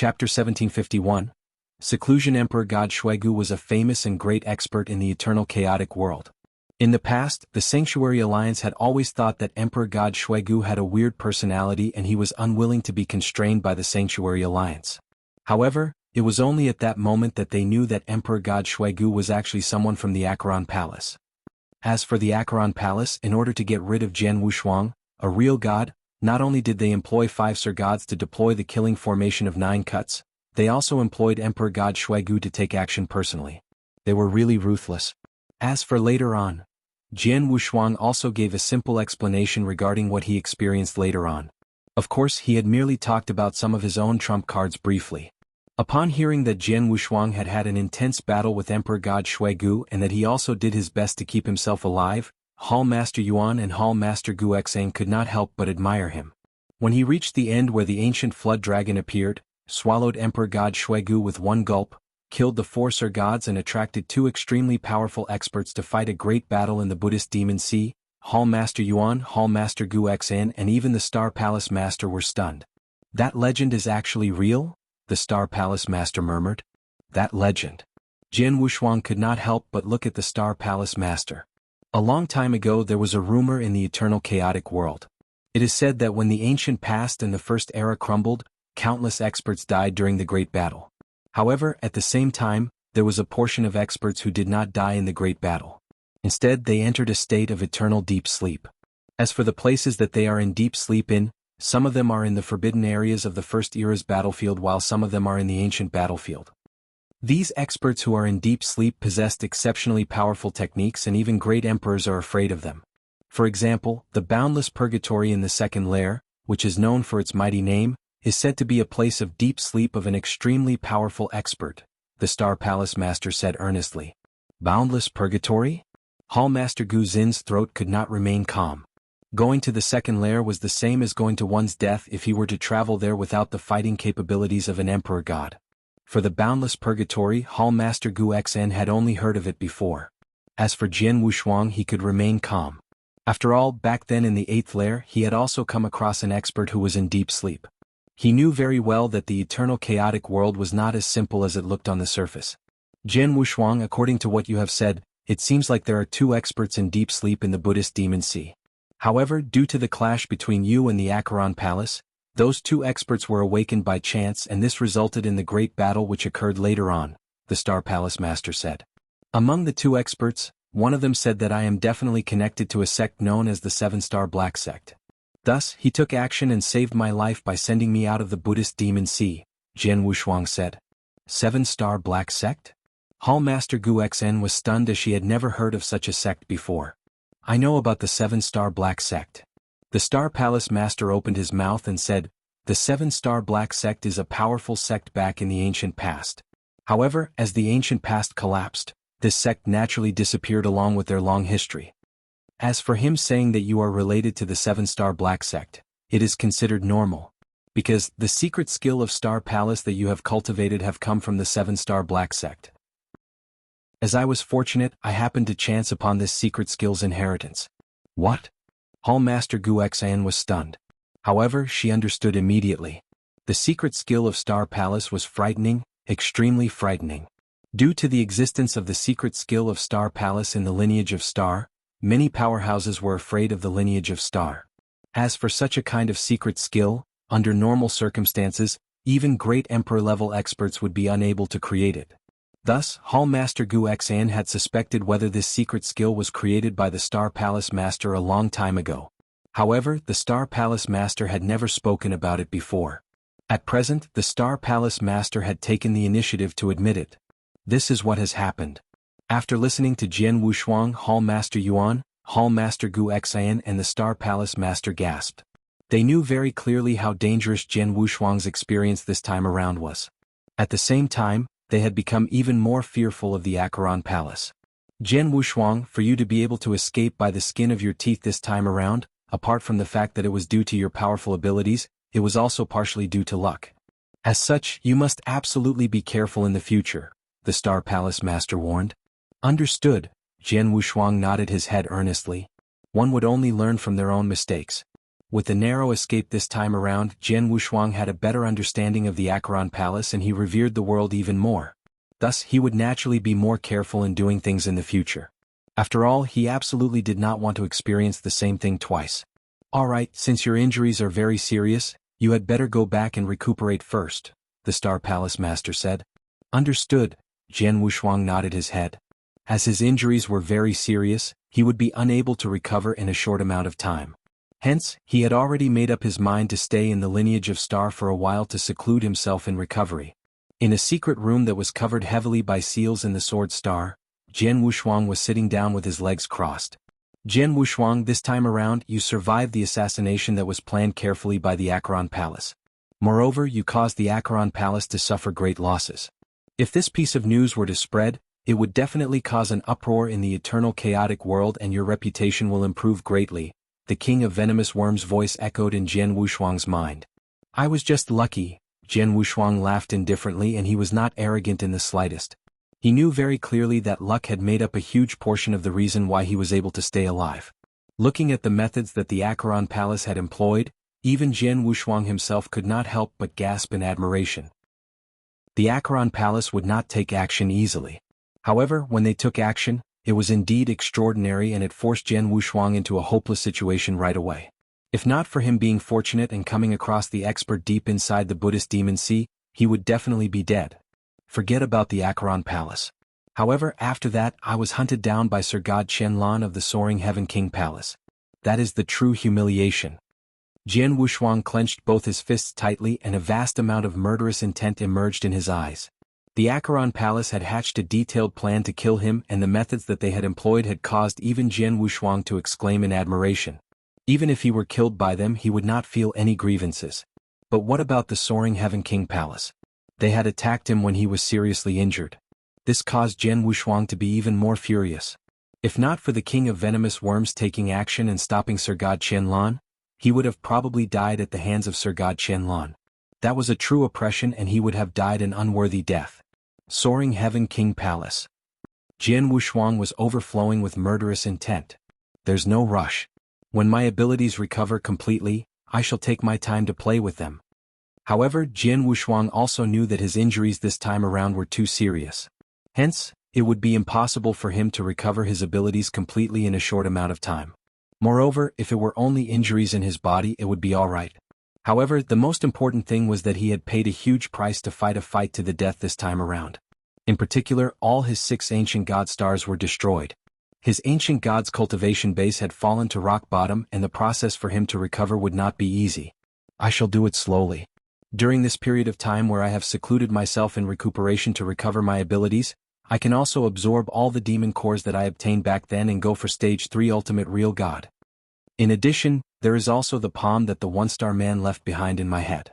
Chapter 1751. Seclusion. Emperor God Shuigu was a famous and great expert in the eternal chaotic world. In the past, the Sanctuary Alliance had always thought that Emperor God Shuigu had a weird personality and he was unwilling to be constrained by the Sanctuary Alliance. However, it was only at that moment that they knew that Emperor God Shuigu was actually someone from the Acheron Palace. As for the Acheron Palace, in order to get rid of Jianghu, a real god, not only did they employ 5 Sir Gods to deploy the killing formation of 9 cuts, they also employed Emperor God Shuigu to take action personally. They were really ruthless. As for later on, Jianghu also gave a simple explanation regarding what he experienced later on. Of course, he had merely talked about some of his own trump cards briefly. Upon hearing that Jianghu had had an intense battle with Emperor God Shuigu and that he also did his best to keep himself alive, Hall Master Yuan and Hall Master Gu Xing could not help but admire him. When he reached the end where the ancient flood dragon appeared, swallowed Emperor God Shuigu with one gulp, killed the 4 Sir Gods and attracted 2 extremely powerful experts to fight a great battle in the Buddhist Demon Sea, Hall Master Yuan, Hall Master Gu Xing and even the Star Palace Master were stunned. That legend is actually real? The Star Palace Master murmured. That legend. Jianghu could not help but look at the Star Palace Master. A long time ago there was a rumor in the eternal chaotic world. It is said that when the ancient past and the first era crumbled, countless experts died during the great battle. However, at the same time, there was a portion of experts who did not die in the great battle. Instead, they entered a state of eternal deep sleep. As for the places that they are in deep sleep in, some of them are in the forbidden areas of the first era's battlefield while some of them are in the ancient battlefield. These experts who are in deep sleep possessed exceptionally powerful techniques and even great emperors are afraid of them. For example, the boundless purgatory in the second layer, which is known for its mighty name, is said to be a place of deep sleep of an extremely powerful expert, the Star Palace Master said earnestly. Boundless purgatory? Hall Master Gu Xing's throat could not remain calm. Going to the second layer was the same as going to one's death if he were to travel there without the fighting capabilities of an emperor god. For the boundless purgatory, Hall Master Gu Xing had only heard of it before. As for Jianghu, he could remain calm. After all, back then in the 8th layer he had also come across an expert who was in deep sleep. He knew very well that the eternal chaotic world was not as simple as it looked on the surface. Jianghu, according to what you have said, it seems like there are 2 experts in deep sleep in the Buddhist Demon Sea. However, due to the clash between you and the Acheron Palace, those 2 experts were awakened by chance and this resulted in the great battle which occurred later on, the Star Palace Master said. Among the 2 experts, one of them said that I am definitely connected to a sect known as the 7-Star Black Sect. Thus, he took action and saved my life by sending me out of the Buddhist Demon Sea, Jianghu said. 7-Star Black Sect? Hall Master Gu Xing was stunned as she had never heard of such a sect before. I know about the 7-Star Black Sect. The Star Palace Master opened his mouth and said, the 7-Star Black Sect is a powerful sect back in the ancient past. However, as the ancient past collapsed, this sect naturally disappeared along with their long history. As for him saying that you are related to the 7-Star Black Sect, it is considered normal. Because the secret skill of Star Palace that you have cultivated have come from the 7-Star Black Sect. As I was fortunate, I happened to chance upon this secret skill's inheritance. What? Hall Master Gu Xing was stunned. However, she understood immediately. The secret skill of Star Palace was frightening, extremely frightening. Due to the existence of the secret skill of Star Palace in the lineage of Star, many powerhouses were afraid of the lineage of Star. As for such a kind of secret skill, under normal circumstances, even great emperor-level experts would be unable to create it. Thus, Hall Master Gu Xing had suspected whether this secret skill was created by the Star Palace Master a long time ago. However, the Star Palace Master had never spoken about it before. At present, the Star Palace Master had taken the initiative to admit it. This is what has happened. After listening to Jianghu, Hall Master Yuan, Hall Master Gu Xing and the Star Palace Master gasped. They knew very clearly how dangerous Jianghu's experience this time around was. At the same time, they had become even more fearful of the Acheron Palace. Jianghu, for you to be able to escape by the skin of your teeth this time around, apart from the fact that it was due to your powerful abilities, it was also partially due to luck. As such, you must absolutely be careful in the future, the Star Palace Master warned. Understood, Jianghu nodded his head earnestly. One would only learn from their own mistakes. With the narrow escape this time around, Jian Wushuang had a better understanding of the Acheron Palace and he revered the world even more. Thus, he would naturally be more careful in doing things in the future. After all, he absolutely did not want to experience the same thing twice. Alright, since your injuries are very serious, you had better go back and recuperate first, the Star Palace Master said. Understood, Jian Wushuang nodded his head. As his injuries were very serious, he would be unable to recover in a short amount of time. Hence, he had already made up his mind to stay in the lineage of Star for a while to seclude himself in recovery. In a secret room that was covered heavily by seals in the sword star, Jian Wushuang was sitting down with his legs crossed. Jian Wushuang, this time around, you survived the assassination that was planned carefully by the Acheron Palace. Moreover, you caused the Acheron Palace to suffer great losses. If this piece of news were to spread, it would definitely cause an uproar in the eternal chaotic world and your reputation will improve greatly, the King of Venomous Worms' voice echoed in Jian Wushuang's mind. I was just lucky, Jian Wushuang laughed indifferently and he was not arrogant in the slightest. He knew very clearly that luck had made up a huge portion of the reason why he was able to stay alive. Looking at the methods that the Acheron Palace had employed, even Jian Wushuang himself could not help but gasp in admiration. The Acheron Palace would not take action easily. However, when they took action, it was indeed extraordinary and it forced Jian Wushuang into a hopeless situation right away. If not for him being fortunate and coming across the expert deep inside the Buddhist demon sea, he would definitely be dead. Forget about the Acheron Palace. However, after that, I was hunted down by Sir God Qianlan of the Soaring Heaven King Palace. That is the true humiliation. Jian Wushuang clenched both his fists tightly and a vast amount of murderous intent emerged in his eyes. The Acheron Palace had hatched a detailed plan to kill him and the methods that they had employed had caused even Jian Wushuang to exclaim in admiration. Even if he were killed by them he would not feel any grievances. But what about the Soaring Heaven King Palace? They had attacked him when he was seriously injured. This caused Jian Wushuang to be even more furious. If not for the King of Venomous Worms taking action and stopping Sir God Qianlan, he would have probably died at the hands of Sir God Qianlan. That was a true oppression and he would have died an unworthy death. Soaring Heaven King Palace. Jian Wushuang was overflowing with murderous intent. There's no rush. When my abilities recover completely, I shall take my time to play with them. However, Jian Wushuang also knew that his injuries this time around were too serious. Hence, it would be impossible for him to recover his abilities completely in a short amount of time. Moreover, if it were only injuries in his body it would be alright. However, the most important thing was that he had paid a huge price to fight a fight to the death this time around. In particular, all his 6 ancient god stars were destroyed. His ancient god's cultivation base had fallen to rock bottom and the process for him to recover would not be easy. I shall do it slowly. During this period of time where I have secluded myself in recuperation to recover my abilities, I can also absorb all the demon cores that I obtained back then and go for stage 3 ultimate real god. In addition, there is also the palm that the one-star man left behind in my head.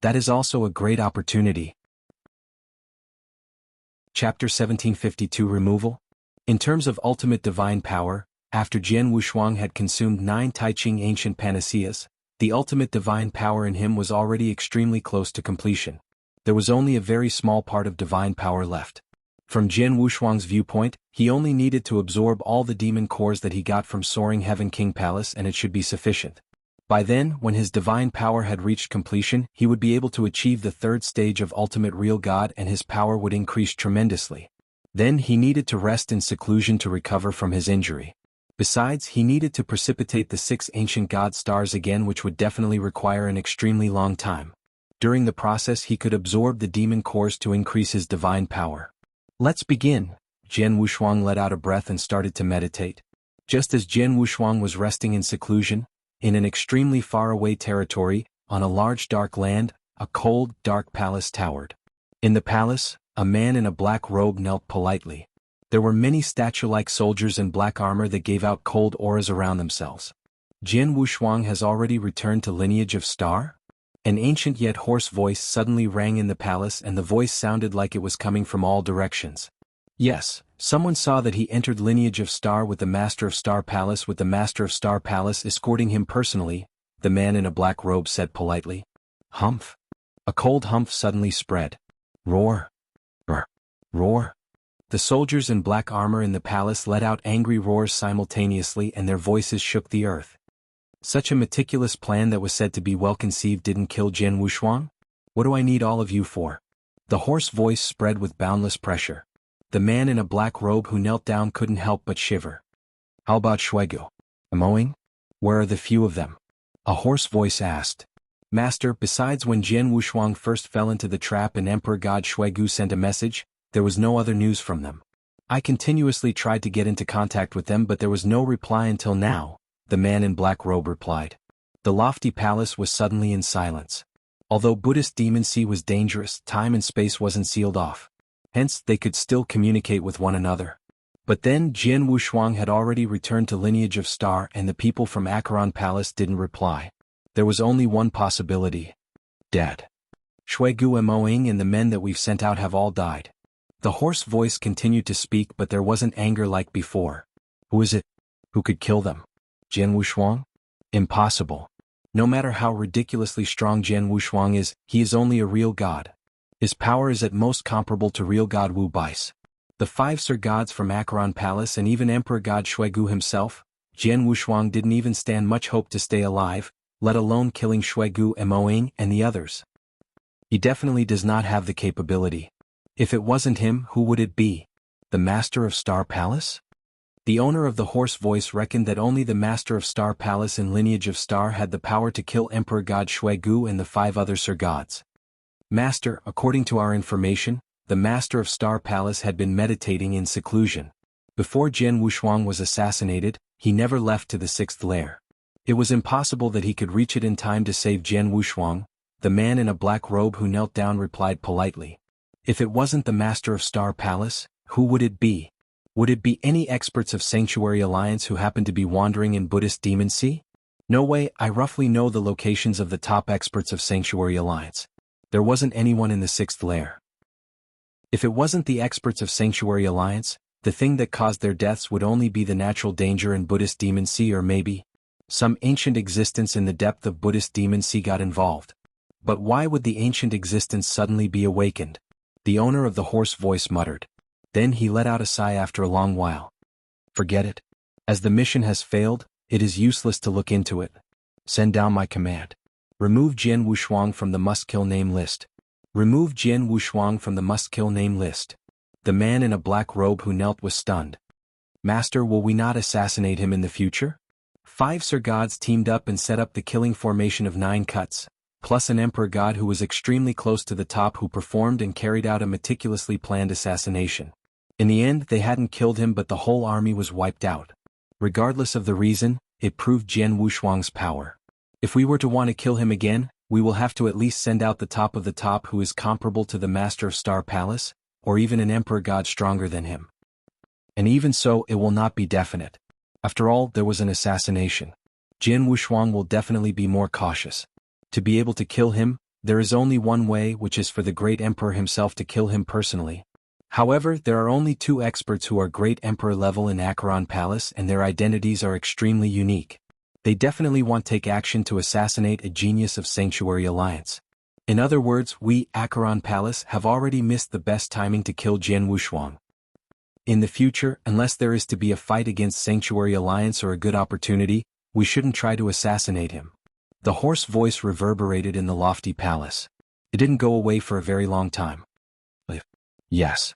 That is also a great opportunity. Chapter 1752 Removal. In terms of ultimate divine power, after Jian Wushuang had consumed 9 Taiching ancient panaceas, the ultimate divine power in him was already extremely close to completion. There was only a very small part of divine power left. From Jian Wushuang's viewpoint, he only needed to absorb all the demon cores that he got from Soaring Heaven King Palace and it should be sufficient. By then, when his divine power had reached completion, he would be able to achieve the 3rd stage of ultimate real god and his power would increase tremendously. Then he needed to rest in seclusion to recover from his injury. Besides, he needed to precipitate the 6 ancient god stars again which would definitely require an extremely long time. During the process he could absorb the demon cores to increase his divine power. Let's begin. Jian Wushuang let out a breath and started to meditate. Just as Jian Wushuang was resting in seclusion, in an extremely far-away territory, on a large dark land, a cold, dark palace towered. In the palace, a man in a black robe knelt politely. There were many statue-like soldiers in black armor that gave out cold auras around themselves. Jian Wushuang has already returned to lineage of Star? An ancient yet hoarse voice suddenly rang in the palace and the voice sounded like it was coming from all directions. Yes, someone saw that he entered lineage of Star with the Master of Star Palace with the Master of Star Palace escorting him personally, the man in a black robe said politely. Humph. A cold humph suddenly spread. Roar. Roar. The soldiers in black armor in the palace let out angry roars simultaneously and their voices shook the earth. Such a meticulous plan that was said to be well conceived didn't kill Jian Wushuang? What do I need all of you for? The hoarse voice spread with boundless pressure. The man in a black robe who knelt down couldn't help but shiver. How about Shuigu? Moing? Where are the few of them? A hoarse voice asked. Master, besides when Jian Wushuang first fell into the trap and Emperor God Shuigu sent a message, there was no other news from them. I continuously tried to get into contact with them but there was no reply until now, the man in black robe replied. The lofty palace was suddenly in silence. Although Buddhist demoncy was dangerous, time and space wasn't sealed off. Hence, they could still communicate with one another. But then Jian Wushuang had already returned to Lineage of Star and the people from Acheron Palace didn't reply. There was only one possibility. Dead. Shuigu and Moing and the men that we've sent out have all died. The hoarse voice continued to speak but there wasn't anger like before. Who is it? Who could kill them? Jian Wushuang? Impossible. No matter how ridiculously strong Jian Wushuang is, he is only a real god. His power is at most comparable to real god Wu Bai's. The 5 Sir Gods from Acheron Palace and even Emperor God Shuigu himself, Jian Wushuang didn't even stand much hope to stay alive, let alone killing Shuigu and Moing and the others. He definitely does not have the capability. If it wasn't him, who would it be? The Master of Star Palace? The owner of the hoarse voice reckoned that only the Master of Star Palace and Lineage of Star had the power to kill Emperor God Shuigu and the 5 other Sir Gods. Master, according to our information, the Master of Star Palace had been meditating in seclusion. Before Jian Wushuang was assassinated, he never left to the 6th lair. It was impossible that he could reach it in time to save Jian Wushuang. The man in a black robe who knelt down replied politely. If it wasn't the Master of Star Palace, who would it be? Would it be any experts of Sanctuary Alliance who happen to be wandering in Buddhist demoncy? No way, I roughly know the locations of the top experts of Sanctuary Alliance. There wasn't anyone in the 6th lair. If it wasn't the experts of Sanctuary Alliance, the thing that caused their deaths would only be the natural danger in Buddhist demoncy or maybe some ancient existence in the depth of Buddhist demoncy got involved. But why would the ancient existence suddenly be awakened? The owner of the hoarse voice muttered. Then he let out a sigh after a long while. Forget it. As the mission has failed, it is useless to look into it. Send down my command. Remove Jian Wushuang from the must-kill name list. Remove Jian Wushuang from the must-kill name list. The man in a black robe who knelt was stunned. Master, will we not assassinate him in the future? 5 Sir Gods teamed up and set up the killing formation of 9 cuts, plus an Emperor God who was extremely close to the top who performed and carried out a meticulously planned assassination. In the end, they hadn't killed him but the whole army was wiped out. Regardless of the reason, it proved Jian Wushuang's power. If we were to want to kill him again, we will have to at least send out the top who is comparable to the Master of Star Palace, or even an Emperor God stronger than him. And even so, it will not be definite. After all, there was an assassination. Jian Wushuang will definitely be more cautious. To be able to kill him, there is only one way, which is for the great emperor himself to kill him personally. However, there are only 2 experts who are great emperor level in Acheron Palace and their identities are extremely unique. They definitely want to take action to assassinate a genius of Sanctuary Alliance. In other words, we, Acheron Palace, have already missed the best timing to kill Jian Wushuang. In the future, unless there is to be a fight against Sanctuary Alliance or a good opportunity, we shouldn't try to assassinate him. The hoarse voice reverberated in the lofty palace. It didn't go away for a very long time. Yes.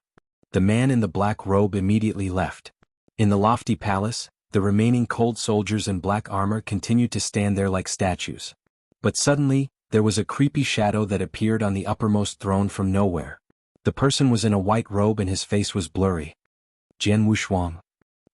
The man in the black robe immediately left. In the lofty palace, the remaining cold soldiers in black armor continued to stand there like statues. But suddenly, there was a creepy shadow that appeared on the uppermost throne from nowhere. The person was in a white robe and his face was blurry. Jian Wushuang.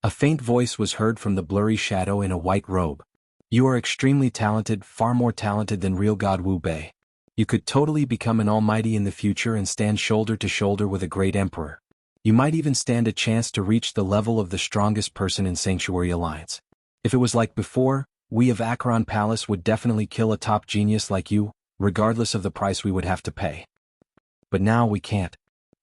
A faint voice was heard from the blurry shadow in a white robe. You are extremely talented, far more talented than real God Wu Bei. You could totally become an almighty in the future and stand shoulder to shoulder with a great emperor. You might even stand a chance to reach the level of the strongest person in Sanctuary Alliance. If it was like before, we of Acheron Palace would definitely kill a top genius like you, regardless of the price we would have to pay. But now we can't.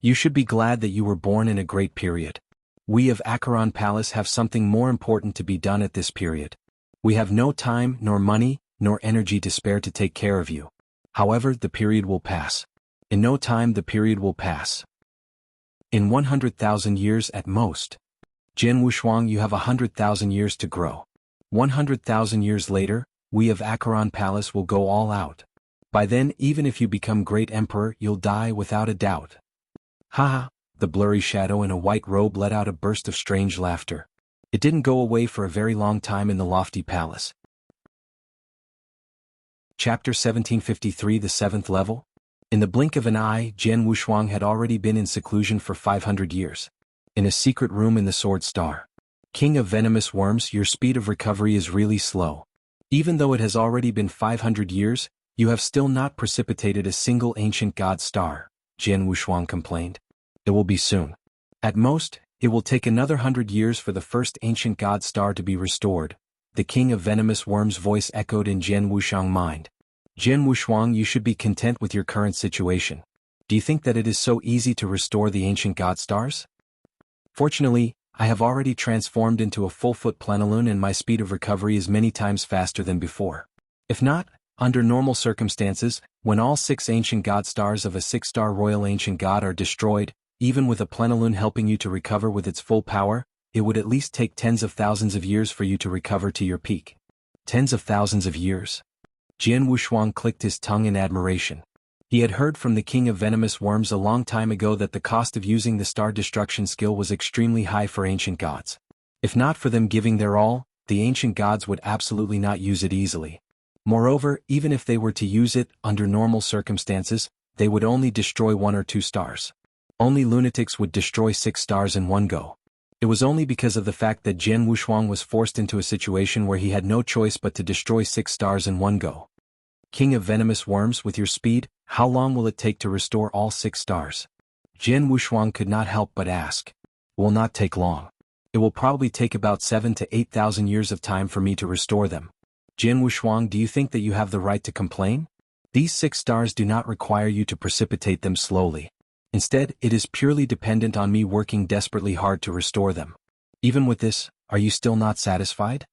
You should be glad that you were born in a great period. We of Acheron Palace have something more important to be done at this period. We have no time, nor money, nor energy to spare to take care of you. However, the period will pass. In no time the period will pass. In 100,000 years at most. Jian Wushuang, you have 100,000 years to grow. 100,000 years later, we of Acheron Palace will go all out. By then, even if you become great emperor, you'll die without a doubt. Ha! The blurry shadow in a white robe let out a burst of strange laughter. It didn't go away for a very long time in the lofty palace. Chapter 1753, the 7th level? In the blink of an eye, Jian Wushuang had already been in seclusion for 500 years. In a secret room in the Sword Star. King of venomous worms, your speed of recovery is really slow. Even though it has already been 500 years, you have still not precipitated a single ancient god star, Jian Wushuang complained. It will be soon. At most, it will take another 100 years for the first ancient god star to be restored. The king of venomous worms' voice echoed in Jian Wushuang's mind. Jian Wushuang, you should be content with your current situation. Do you think that it is so easy to restore the ancient god stars? Fortunately, I have already transformed into a full-foot plenilune and my speed of recovery is many times faster than before. If not, under normal circumstances, when all 6 ancient god stars of a 6-star royal ancient god are destroyed, even with a plenilune helping you to recover with its full power, it would at least take tens of thousands of years for you to recover to your peak. Tens of thousands of years? Jian Wushuang clicked his tongue in admiration. He had heard from the king of venomous worms a long time ago that the cost of using the star destruction skill was extremely high for ancient gods. If not for them giving their all, the ancient gods would absolutely not use it easily. Moreover, even if they were to use it, under normal circumstances, they would only destroy 1 or 2 stars. Only lunatics would destroy 6 stars in one go. It was only because of the fact that Jian Wushuang was forced into a situation where he had no choice but to destroy 6 stars in one go. King of venomous worms, with your speed, how long will it take to restore all 6 stars? Jian Wushuang could not help but ask. It will not take long. It will probably take about 7,000 to 8,000 years of time for me to restore them. Jian Wushuang, do you think that you have the right to complain? These 6 stars do not require you to precipitate them slowly. Instead, it is purely dependent on me working desperately hard to restore them. Even with this, are you still not satisfied?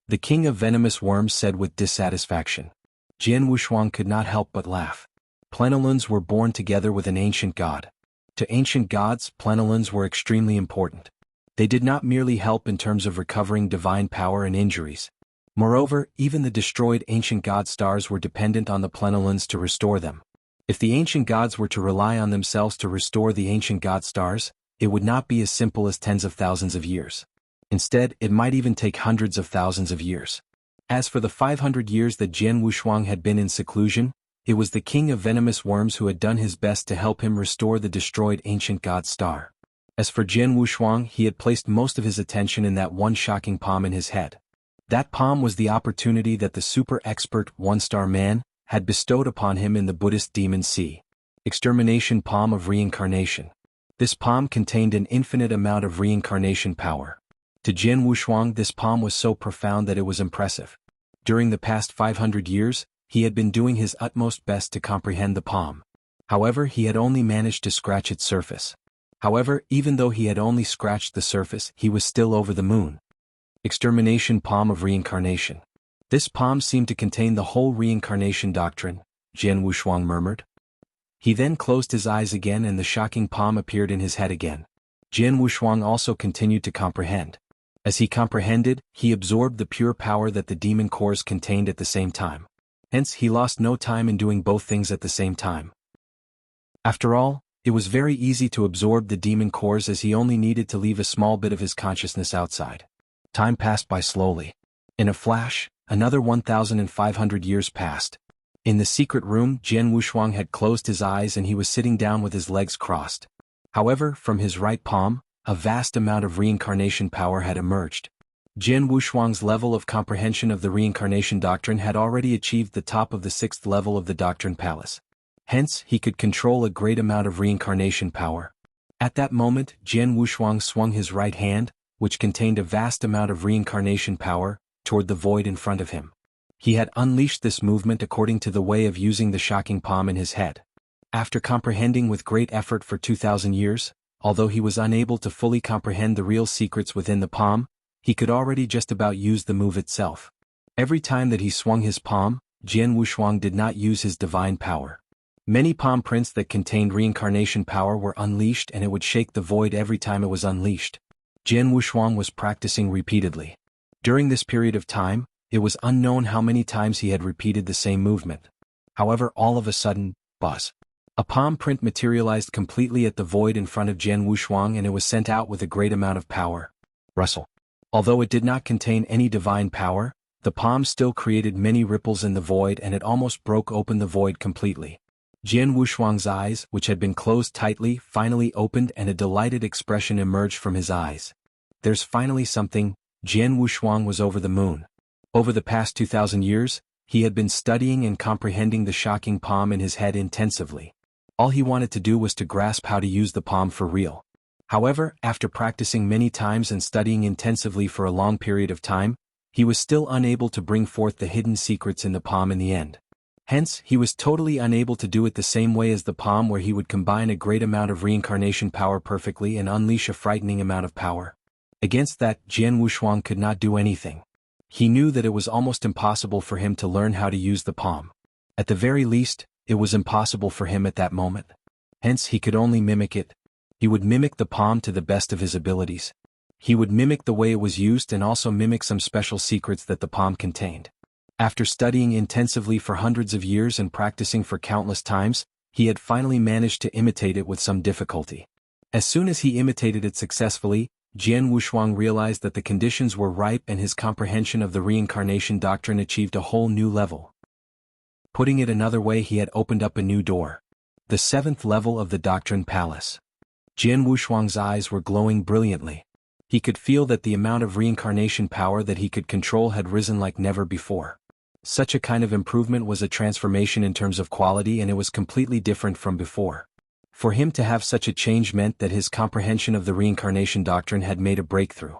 The king of venomous worms said with dissatisfaction. Jian Wushuang could not help but laugh. Plenilunes were born together with an ancient god. To ancient gods, plenilunes were extremely important. They did not merely help in terms of recovering divine power and injuries. Moreover, even the destroyed ancient god stars were dependent on the plenilunes to restore them. If the ancient gods were to rely on themselves to restore the ancient god stars, it would not be as simple as tens of thousands of years. Instead, it might even take hundreds of thousands of years. As for the 500 years that Jian Wushuang had been in seclusion, it was the king of venomous worms who had done his best to help him restore the destroyed ancient god star. As for Jian Wushuang, he had placed most of his attention in that one shocking palm in his head. That palm was the opportunity that the super expert 1-star man had bestowed upon him in the Buddhist demon sea. Extermination palm of reincarnation. This palm contained an infinite amount of reincarnation power. To Jian Wushuang, this palm was so profound that it was impressive. During the past 500 years, he had been doing his utmost best to comprehend the palm. However, he had only managed to scratch its surface. However, even though he had only scratched the surface, he was still over the moon. Extermination palm of reincarnation. This palm seemed to contain the whole reincarnation doctrine, Jian Wushuang murmured. He then closed his eyes again and the shocking palm appeared in his head again. Jian Wushuang also continued to comprehend. As he comprehended, he absorbed the pure power that the demon cores contained at the same time. Hence, he lost no time in doing both things at the same time. After all, it was very easy to absorb the demon cores as he only needed to leave a small bit of his consciousness outside. Time passed by slowly. In a flash, another 1,500 years passed. In the secret room, Jian Wushuang had closed his eyes and he was sitting down with his legs crossed. However, from his right palm, a vast amount of reincarnation power had emerged. Jian Wushuang's level of comprehension of the reincarnation doctrine had already achieved the top of the 6th level of the Doctrine Palace. Hence, he could control a great amount of reincarnation power. At that moment, Jian Wushuang swung his right hand, which contained a vast amount of reincarnation power, toward the void in front of him. He had unleashed this movement according to the way of using the shocking palm in his head. After comprehending with great effort for 2,000 years, although he was unable to fully comprehend the real secrets within the palm, he could already just about use the move itself. Every time that he swung his palm, Jian Wushuang did not use his divine power. Many palm prints that contained reincarnation power were unleashed and it would shake the void every time it was unleashed. Jian Wushuang was practicing repeatedly. During this period of time, It was unknown how many times he had repeated the same movement. However, all of a sudden, buzz. A palm print materialized completely at the void in front of Jian Wushuang, and it was sent out with a great amount of power. Rustle. Although it did not contain any divine power, the palm still created many ripples in the void, and it almost broke open the void completely. Jian Wushuang's eyes, which had been closed tightly, finally opened, and a delighted expression emerged from his eyes. There's finally something. Jian Wushuang was over the moon. Over the past 2,000 years, he had been studying and comprehending the shocking palm in his head intensively. All he wanted to do was to grasp how to use the palm for real. However, after practicing many times and studying intensively for a long period of time, he was still unable to bring forth the hidden secrets in the palm in the end. Hence, he was totally unable to do it the same way as the palm, where he would combine a great amount of reincarnation power perfectly and unleash a frightening amount of power. Against that, Jian Wushuang could not do anything. He knew that it was almost impossible for him to learn how to use the palm. At the very least, it was impossible for him at that moment. Hence, he could only mimic it. He would mimic the palm to the best of his abilities. He would mimic the way it was used and also mimic some special secrets that the palm contained. After studying intensively for hundreds of years and practicing for countless times, he had finally managed to imitate it with some difficulty. As soon as he imitated it successfully, Jian Wushuang realized that the conditions were ripe, and his comprehension of the reincarnation doctrine achieved a whole new level. Putting it another way, he had opened up a new door. The 7th level of the Doctrine Palace. Jian Wushuang's eyes were glowing brilliantly. He could feel that the amount of reincarnation power that he could control had risen like never before. Such a kind of improvement was a transformation in terms of quality, and it was completely different from before. For him to have such a change meant that his comprehension of the reincarnation doctrine had made a breakthrough.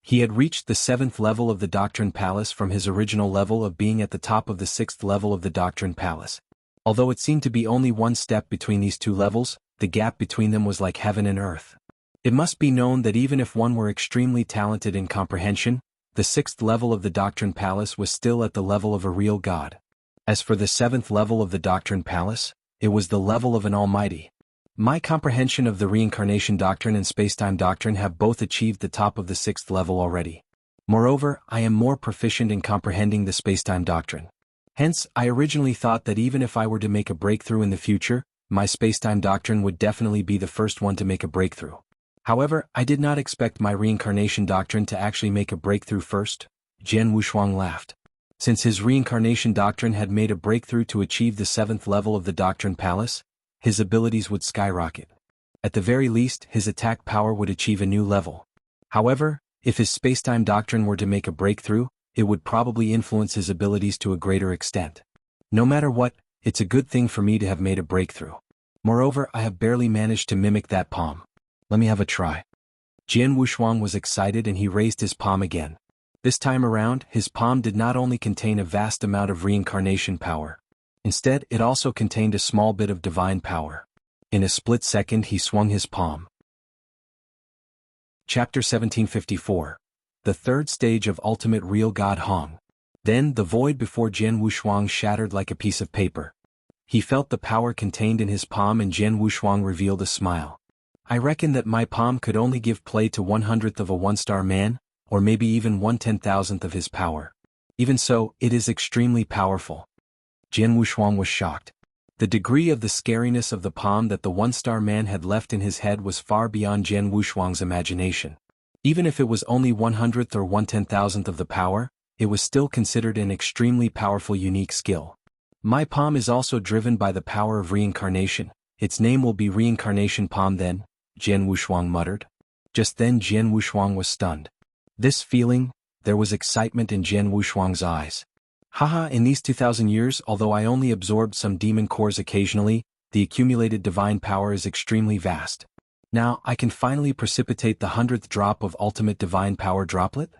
He had reached the 7th level of the Doctrine Palace from his original level of being at the top of the 6th level of the Doctrine Palace. Although it seemed to be only one step between these two levels, the gap between them was like heaven and earth. It must be known that even if one were extremely talented in comprehension, the 6th level of the Doctrine Palace was still at the level of a real god. As for the 7th level of the Doctrine Palace, it was the level of an almighty. My comprehension of the reincarnation doctrine and spacetime doctrine have both achieved the top of the 6th level already. Moreover, I am more proficient in comprehending the spacetime doctrine. Hence, I originally thought that even if I were to make a breakthrough in the future, my spacetime doctrine would definitely be the first one to make a breakthrough. However, I did not expect my reincarnation doctrine to actually make a breakthrough first. Jian Wushuang laughed. Since his reincarnation doctrine had made a breakthrough to achieve the 7th level of the Doctrine Palace, his abilities would skyrocket. At the very least, his attack power would achieve a new level. However, if his spacetime doctrine were to make a breakthrough, it would probably influence his abilities to a greater extent. No matter what, it's a good thing for me to have made a breakthrough. Moreover, I have barely managed to mimic that palm. Let me have a try. Jian Wushuang was excited, and he raised his palm again. This time around, his palm did not only contain a vast amount of reincarnation power. Instead, it also contained a small bit of divine power. In a split second, he swung his palm. Chapter 1754. The Third Stage of Ultimate Real God Hong. Then, the void before Jian Wushuang shattered like a piece of paper. He felt the power contained in his palm, and Jian Wushuang revealed a smile. I reckon that my palm could only give play to 1/100th of a one-star man, or maybe even 1/10,000th of his power. Even so, it is extremely powerful. Jian Wushuang was shocked. The degree of the scariness of the palm that the one-star man had left in his head was far beyond Jian Wushuang's imagination. Even if it was only 1/100th or 1/10,000th of the power, it was still considered an extremely powerful unique skill. My palm is also driven by the power of reincarnation. Its name will be Reincarnation Palm then, Jian Wushuang muttered. Just then Jian Wushuang was stunned. This feeling, there was excitement in Jian Wushuang's eyes. Haha, in these 2,000 years, although I only absorbed some demon cores occasionally, the accumulated divine power is extremely vast. Now, I can finally precipitate the 100th drop of ultimate divine power droplet?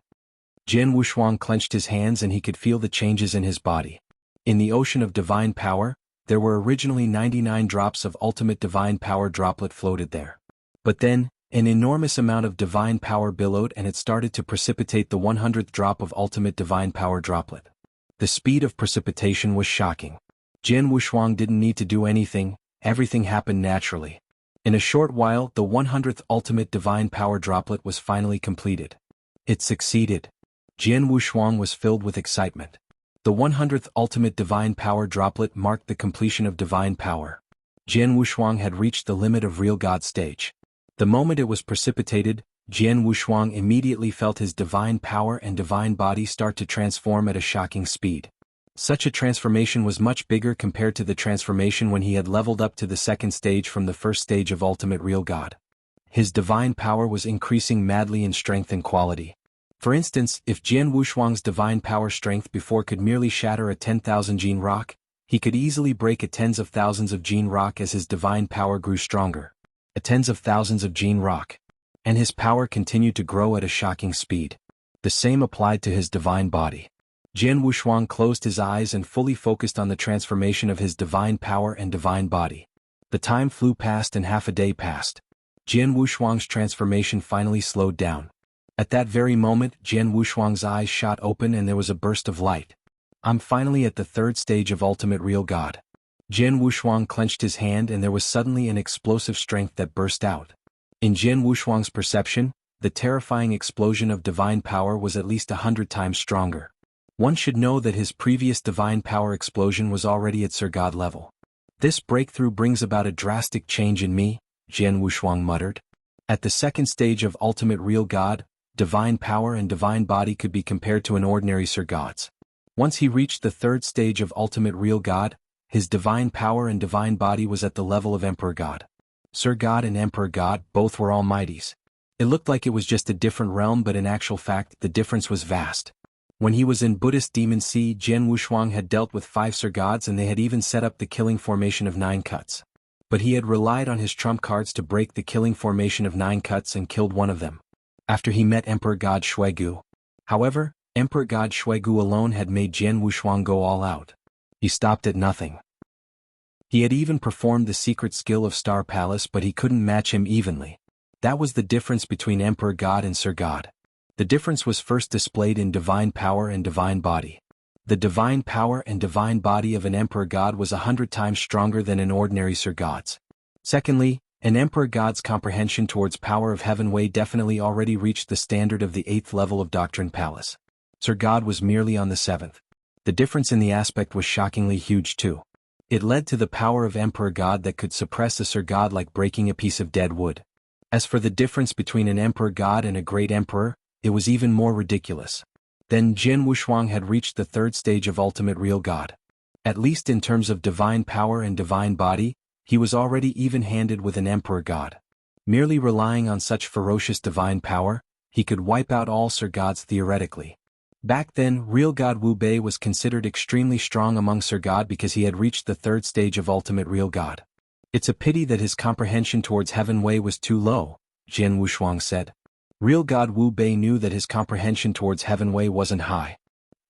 Jian Wushuang clenched his hands, and he could feel the changes in his body. In the ocean of divine power, there were originally 99 drops of ultimate divine power droplet floated there. But then, an enormous amount of divine power billowed, and it started to precipitate the 100th drop of ultimate divine power droplet. The speed of precipitation was shocking. Jian Wushuang didn't need to do anything, everything happened naturally. In a short while, the 100th ultimate divine power droplet was finally completed. It succeeded. Jian Wushuang was filled with excitement. The 100th ultimate divine power droplet marked the completion of divine power. Jian Wushuang had reached the limit of real God stage. The moment it was precipitated, Jian Wushuang immediately felt his divine power and divine body start to transform at a shocking speed. Such a transformation was much bigger compared to the transformation when he had leveled up to the second stage from the first stage of ultimate real God. His divine power was increasing madly in strength and quality. For instance, if Jian Wushuang's divine power strength before could merely shatter a 10,000 gene rock, he could easily break a tens of thousands of gene rock as his divine power grew stronger. A tens of thousands of gene rock. And his power continued to grow at a shocking speed. The same applied to his divine body. Jian Wushuang closed his eyes and fully focused on the transformation of his divine power and divine body. The time flew past and half a day passed. Jian Wushuang's transformation finally slowed down. At that very moment, Jian Wushuang's eyes shot open and there was a burst of light. I'm finally at the third stage of ultimate real God. Jian Wushuang clenched his hand and there was suddenly an explosive strength that burst out. In Jian Wushuang's perception, the terrifying explosion of divine power was at least 100 times stronger. One should know that his previous divine power explosion was already at Sir God level. This breakthrough brings about a drastic change in me, Jian Wushuang muttered. At the second stage of ultimate real God, divine power and divine body could be compared to an ordinary Sir God's. Once he reached the third stage of ultimate real God, his divine power and divine body was at the level of Emperor God. Sir God and Emperor God both were almighties. It looked like it was just a different realm, but in actual fact the difference was vast. When he was in Buddhist Demon Sea, Jian Wushuang had dealt with 5 Sir Gods and they had even set up the killing formation of 9 cuts. But he had relied on his trump cards to break the killing formation of 9 cuts and killed one of them. After he met Emperor God Shuigu. However, Emperor God Shuigu alone had made Jian Wushuang go all out. He stopped at nothing. He had even performed the secret skill of Star Palace, but he couldn't match him evenly. That was the difference between Emperor God and Sir God. The difference was first displayed in divine power and divine body. The divine power and divine body of an Emperor God was 100 times stronger than an ordinary Sir God's. Secondly, an Emperor God's comprehension towards power of Heaven Way definitely already reached the standard of the 8th level of Doctrine Palace. Sir God was merely on the 7th. The difference in the aspect was shockingly huge too. It led to the power of Emperor God that could suppress a Sir God like breaking a piece of dead wood. As for the difference between an Emperor God and a Great Emperor, it was even more ridiculous. Then Jian Wushuang had reached the third stage of ultimate real God. At least in terms of divine power and divine body, he was already even-handed with an Emperor God. Merely relying on such ferocious divine power, he could wipe out all Sir Gods theoretically. Back then, real God Wu Bei was considered extremely strong among Sir God because he had reached the third stage of ultimate real God. It's a pity that his comprehension towards Heaven Way was too low, Jian Wushuang said. Real God Wu Bei knew that his comprehension towards Heaven Way wasn't high.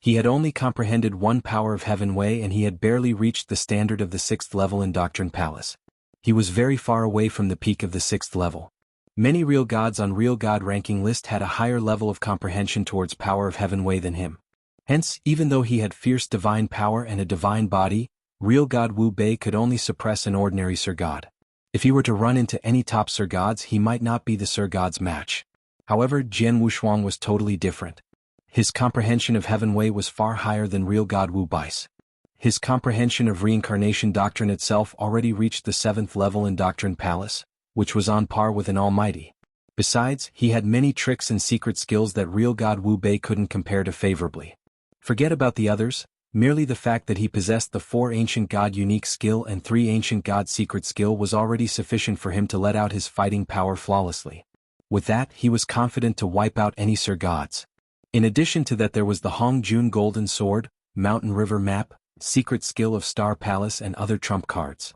He had only comprehended one power of Heaven Way and he had barely reached the standard of the 6th level in Doctrine Palace. He was very far away from the peak of the 6th level. Many real gods on Real God ranking list had a higher level of comprehension towards power of Heaven Way than him. Hence, even though he had fierce divine power and a divine body, Real God Wu Bei could only suppress an ordinary Sir God. If he were to run into any top Sir Gods, he might not be the Sir God's match. However, Jian Wushuang was totally different. His comprehension of Heaven Way was far higher than Real God Wu Bei's. His comprehension of reincarnation doctrine itself already reached the 7th level in Doctrine Palace, which was on par with an almighty. Besides, he had many tricks and secret skills that Real God Wu Bei couldn't compare to favorably. Forget about the others, merely the fact that he possessed the 4 Ancient God unique skill and 3 Ancient God secret skill was already sufficient for him to let out his fighting power flawlessly. With that, he was confident to wipe out any Sir Gods. In addition to that, there was the Hong Jun Golden Sword, Mountain River Map, secret skill of Star Palace and other trump cards.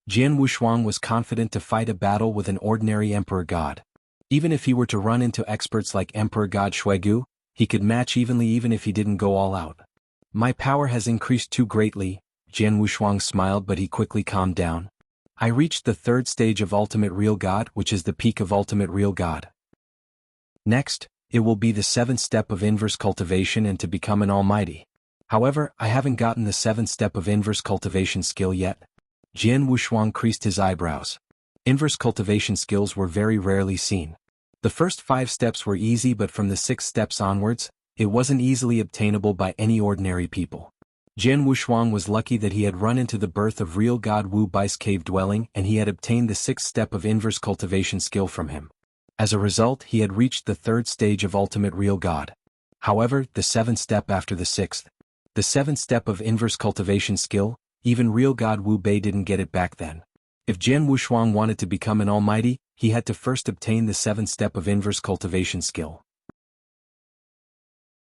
Jian Wushuang was confident to fight a battle with an ordinary Emperor God. Even if he were to run into experts like Emperor God Shuigu, he could match evenly even if he didn't go all out. My power has increased too greatly, Jian Wushuang smiled, but he quickly calmed down. I reached the third stage of ultimate real God, which is the peak of ultimate real God. Next, it will be the 7th step of inverse cultivation and to become an almighty. However, I haven't gotten the 7th step of inverse cultivation skill yet. Jian Wushuang creased his eyebrows. Inverse cultivation skills were very rarely seen. The first 5 steps were easy, but from the 6 steps onwards, it wasn't easily obtainable by any ordinary people. Jian Wushuang was lucky that he had run into the birth of real god Wu Bai's cave dwelling and he had obtained the 6th step of inverse cultivation skill from him. As a result, he had reached the 3rd stage of ultimate real god. However, the 7th step after the 6th. The 7th step of inverse cultivation skill, even real god Wu Bai didn't get it back then. If Jian Wushuang wanted to become an almighty, he had to first obtain the 7th step of inverse cultivation skill.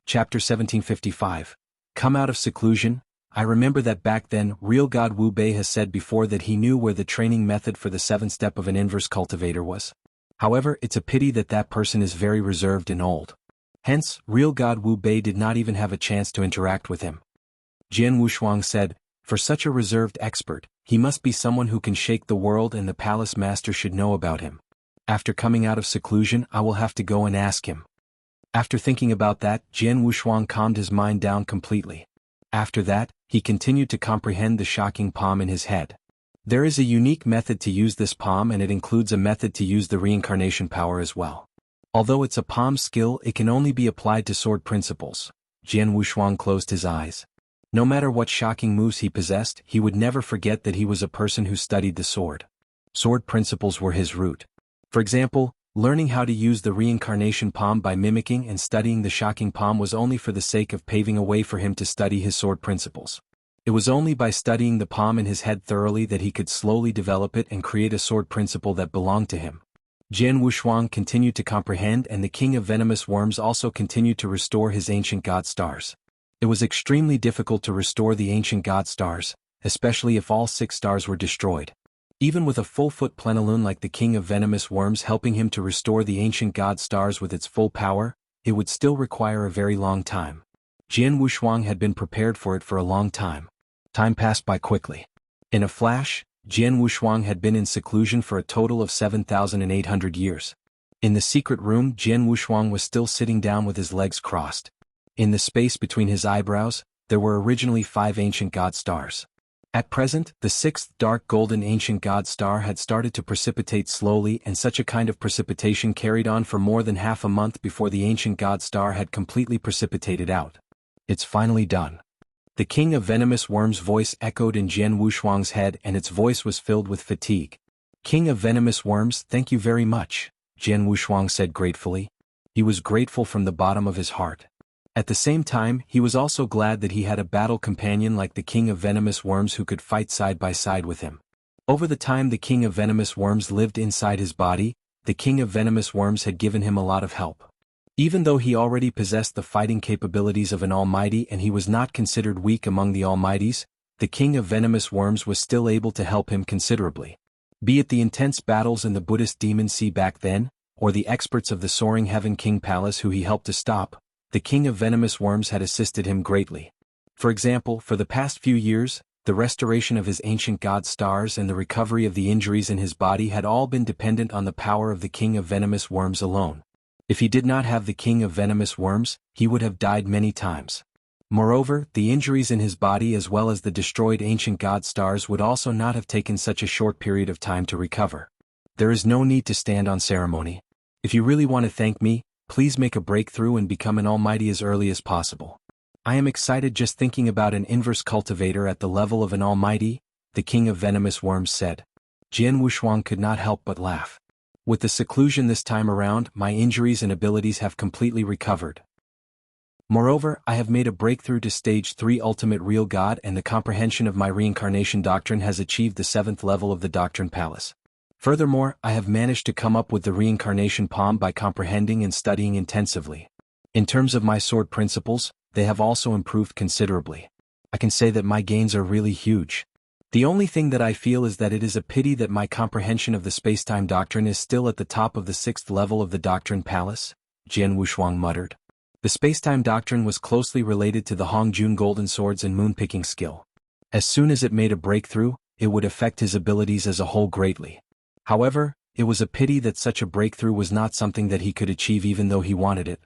Chapter 1755. Come out of seclusion. I remember that back then, real god Wu Bai has said before that he knew where the training method for the 7th step of an inverse cultivator was. However, it's a pity that that person is very reserved and old. Hence, real god Wu Bai did not even have a chance to interact with him. Jian Wushuang said, for such a reserved expert, he must be someone who can shake the world and the palace master should know about him. After coming out of seclusion, I will have to go and ask him. After thinking about that, Jian Wushuang calmed his mind down completely. After that, he continued to comprehend the shocking palm in his head. There is a unique method to use this palm and it includes a method to use the reincarnation power as well. Although it's a palm skill, it can only be applied to sword principles. Jian Wushuang closed his eyes. No matter what shocking moves he possessed, he would never forget that he was a person who studied the sword. Sword principles were his root. For example, learning how to use the reincarnation palm by mimicking and studying the shocking palm was only for the sake of paving a way for him to study his sword principles. It was only by studying the palm in his head thoroughly that he could slowly develop it and create a sword principle that belonged to him. Jian Wushuang continued to comprehend and the king of venomous worms also continued to restore his ancient god stars. It was extremely difficult to restore the ancient god stars, especially if all 6 stars were destroyed. Even with a full-foot plenilune like the king of venomous worms helping him to restore the ancient god stars with its full power, it would still require a very long time. Jian Wushuang had been prepared for it for a long time. Time passed by quickly. In a flash, Jian Wushuang had been in seclusion for a total of 7,800 years. In the secret room, Jian Wushuang was still sitting down with his legs crossed. In the space between his eyebrows, there were originally 5 ancient god stars. At present, the 6th dark golden ancient god star had started to precipitate slowly and such a kind of precipitation carried on for more than half a month before the ancient god star had completely precipitated out. It's finally done. The king of venomous worms' voice echoed in Jian Wushuang's head and its voice was filled with fatigue. King of venomous worms, thank you very much, Jian Wushuang said gratefully. He was grateful from the bottom of his heart. At the same time, he was also glad that he had a battle companion like the king of venomous worms who could fight side by side with him. Over the time the king of venomous worms lived inside his body, the king of venomous worms had given him a lot of help. Even though he already possessed the fighting capabilities of an almighty and he was not considered weak among the almighties, the king of venomous worms was still able to help him considerably. Be it the intense battles in the Buddhist demon sea back then, or the experts of the Soaring Heaven King Palace who he helped to stop, the king of venomous worms had assisted him greatly. For example, for the past few years, the restoration of his ancient god stars and the recovery of the injuries in his body had all been dependent on the power of the king of venomous worms alone. If he did not have the king of venomous worms, he would have died many times. Moreover, the injuries in his body as well as the destroyed ancient god stars would also not have taken such a short period of time to recover. There is no need to stand on ceremony. If you really want to thank me, please make a breakthrough and become an almighty as early as possible. I am excited just thinking about an inverse cultivator at the level of an almighty, the king of venomous worms said. Jian Wushuang could not help but laugh. With the seclusion this time around, my injuries and abilities have completely recovered. Moreover, I have made a breakthrough to stage 3 ultimate real God and the comprehension of my reincarnation doctrine has achieved the 7th level of the doctrine palace. Furthermore, I have managed to come up with the reincarnation palm by comprehending and studying intensively. In terms of my sword principles, they have also improved considerably. I can say that my gains are really huge. The only thing that I feel is that it is a pity that my comprehension of the spacetime doctrine is still at the top of the 6th level of the doctrine palace, Jian Wushuang muttered. The spacetime doctrine was closely related to the Hongjun golden swords and moonpicking skill. As soon as it made a breakthrough, it would affect his abilities as a whole greatly. However, it was a pity that such a breakthrough was not something that he could achieve even though he wanted it.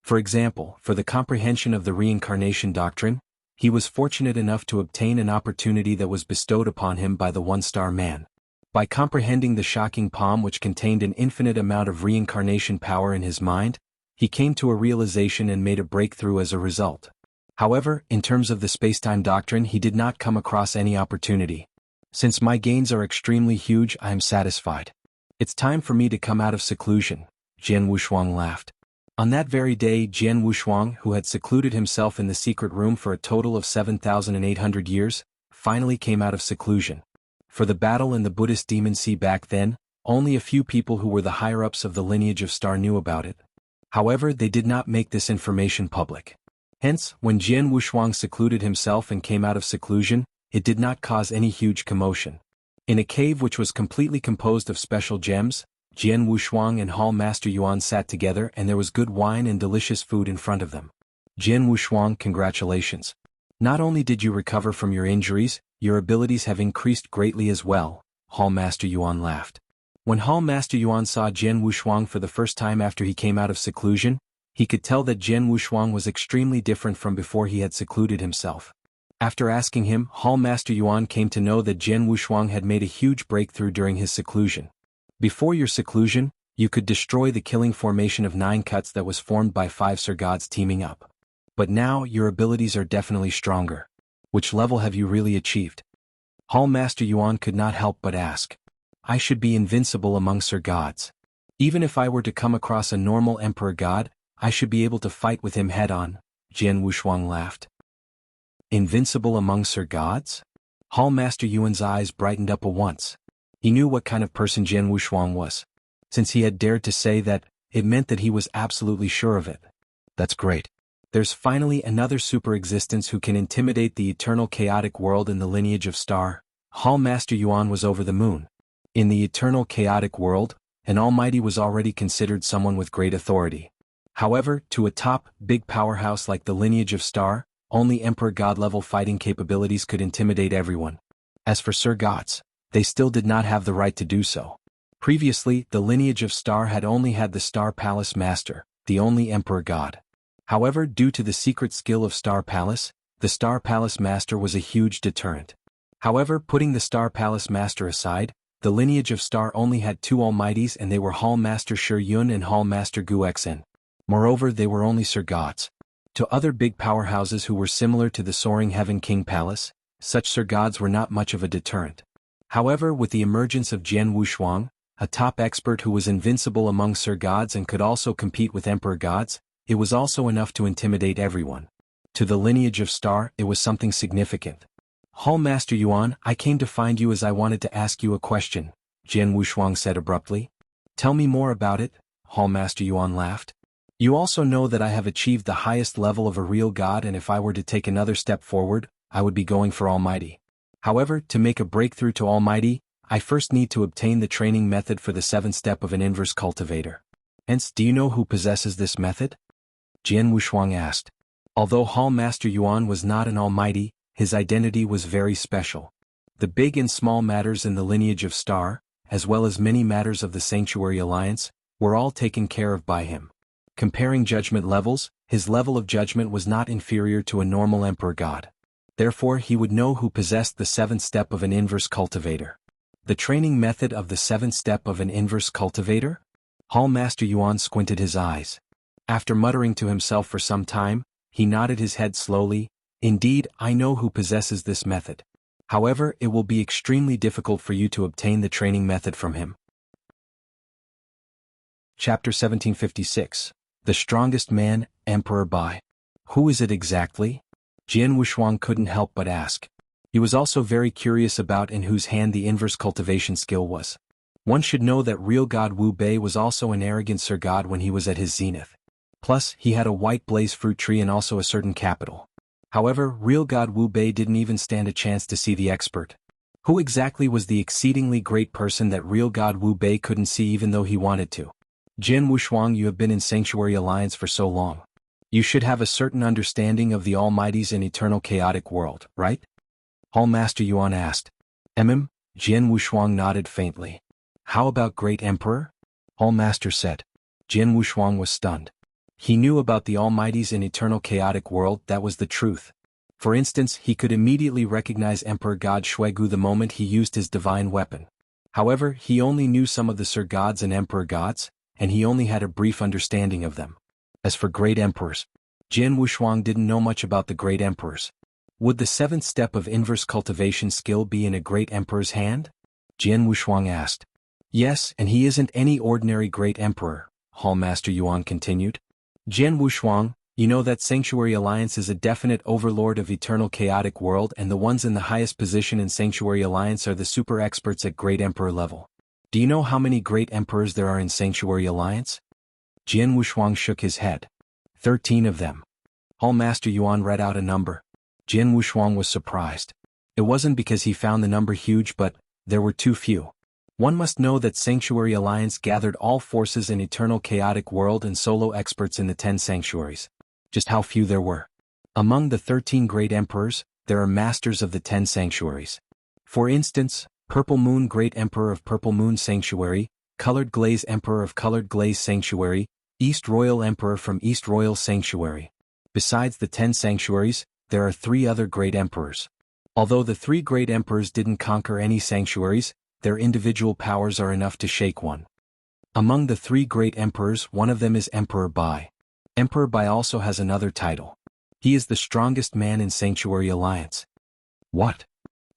For example, for the comprehension of the reincarnation doctrine, he was fortunate enough to obtain an opportunity that was bestowed upon him by the one-star man. By comprehending the shocking palm which contained an infinite amount of reincarnation power in his mind, He came to a realization and made a breakthrough as a result. However, in terms of the spacetime doctrine, he did not come across any opportunity. Since my gains are extremely huge, I am satisfied. It's time for me to come out of seclusion, Jian Wushuang laughed. On that very day, Jian Wushuang, who had secluded himself in the secret room for a total of 7,800 years, finally came out of seclusion. For the battle in the Buddhist Demon Sea back then, only a few people who were the higher-ups of the lineage of Star knew about it. However, they did not make this information public. Hence, when Jian Wushuang secluded himself and came out of seclusion, it did not cause any huge commotion. In a cave which was completely composed of special gems, Jian Wushuang and Hall Master Yuan sat together and there was good wine and delicious food in front of them. Jian Wushuang, congratulations. Not only did you recover from your injuries, your abilities have increased greatly as well, Hall Master Yuan laughed. When Hall Master Yuan saw Jian Wushuang for the first time after he came out of seclusion, he could tell that Jian Wushuang was extremely different from before he had secluded himself. After asking him, Hall Master Yuan came to know that Jian Wushuang had made a huge breakthrough during his seclusion. Before your seclusion, you could destroy the killing formation of 9 cuts that was formed by 5 Sir Gods teaming up. But now, your abilities are definitely stronger. Which level have you really achieved? Hall Master Yuan could not help but ask. I should be invincible among Sir Gods. Even if I were to come across a normal Emperor God, I should be able to fight with him head-on, Jian Wushuang laughed. Invincible among Sir Gods? Hall Master Yuan's eyes brightened up at once. He knew what kind of person Jian Wushuang was. Since he had dared to say that, it meant that he was absolutely sure of it. That's great. There's finally another super-existence who can intimidate the eternal chaotic world in the lineage of Star. Hall Master Yuan was over the moon. In the eternal chaotic world, an almighty was already considered someone with great authority. However, to a top, big powerhouse like the lineage of Star, only Emperor God-level fighting capabilities could intimidate everyone. As for Sir Gods, they still did not have the right to do so. Previously, the lineage of Star had only had the Star Palace Master, the only Emperor God. However, due to the secret skill of Star Palace, the Star Palace Master was a huge deterrent. However, putting the Star Palace Master aside, the lineage of Star only had 2 almighties and they were Hall Master Shi Yun and Hall Master Gu Xing. Moreover, they were only Sir Gods. To other big powerhouses who were similar to the Soaring Heaven King Palace, such Sir Gods were not much of a deterrent. However, with the emergence of Jian Wushuang, a top expert who was invincible among Sir Gods and could also compete with Emperor Gods, it was also enough to intimidate everyone. To the lineage of Star, it was something significant. Hall Master Yuan, I came to find you as I wanted to ask you a question, Jian Wushuang said abruptly. Tell me more about it, Hall Master Yuan laughed. You also know that I have achieved the highest level of a real god and if I were to take another step forward, I would be going for Almighty. However, to make a breakthrough to Almighty, I first need to obtain the training method for the 7th step of an inverse cultivator. Hence, do you know who possesses this method? Jian Wushuang asked. Although Hall Master Yuan was not an almighty, his identity was very special. The big and small matters in the lineage of Star, as well as many matters of the Sanctuary Alliance, were all taken care of by him. Comparing judgment levels, his level of judgment was not inferior to a normal Emperor God. Therefore, he would know who possessed the 7th step of an inverse cultivator. The training method of the 7th step of an inverse cultivator? Hall Master Yuan squinted his eyes. After muttering to himself for some time, he nodded his head slowly. Indeed, I know who possesses this method. However, it will be extremely difficult for you to obtain the training method from him. Chapter 1756. The Strongest Man, Emperor Bai. Who is it exactly? Jian Wushuang couldn't help but ask. He was also very curious about in whose hand the inverse cultivation skill was. One should know that real god Wu Bei was also an arrogant Sir God when he was at his zenith. Plus, he had a white blaze fruit tree and also a certain capital. However, real god Wu Bei didn't even stand a chance to see the expert. Who exactly was the exceedingly great person that real god Wu Bei couldn't see even though he wanted to? Jian Wushuang, you have been in Sanctuary Alliance for so long. You should have a certain understanding of the Almighty's and eternal chaotic world, right? Hall Master Yuan asked. Jian Wushuang nodded faintly. How about Great Emperor? Hall Master said. Jian Wushuang was stunned. He knew about the Almighty's and eternal chaotic world, that was the truth. For instance, he could immediately recognize Emperor God Xuegu the moment he used his divine weapon. However, he only knew some of the Sir Gods and Emperor Gods, and he only had a brief understanding of them. As for great emperors, Jian Wushuang didn't know much about the great emperors. Would the seventh step of inverse cultivation skill be in a great emperor's hand? Jian Wushuang asked. Yes, and he isn't any ordinary great emperor, Hall Master Yuan continued. Jian Wushuang, you know that Sanctuary Alliance is a definite overlord of eternal chaotic world, and the ones in the highest position in Sanctuary Alliance are the super experts at great emperor level. Do you know how many great emperors there are in Sanctuary Alliance? Jian Wushuang shook his head. 13 of them. Hall Master Yuan read out a number. Jian Wushuang was surprised. It wasn't because he found the number huge, but there were too few. One must know that Sanctuary Alliance gathered all forces in eternal chaotic world and solo experts in the 10 sanctuaries. Just how few there were. Among the 13 great emperors, there are masters of the 10 sanctuaries. For instance, Purple Moon Great Emperor of Purple Moon Sanctuary, Colored Glaze Emperor of Colored Glaze Sanctuary, East Royal Emperor from East Royal Sanctuary. Besides the 10 sanctuaries, there are 3 other great emperors. Although the 3 great emperors didn't conquer any sanctuaries, their individual powers are enough to shake one. Among the 3 great emperors, one of them is Emperor Bai. Emperor Bai also has another title. He is the strongest man in Sanctuary Alliance. What?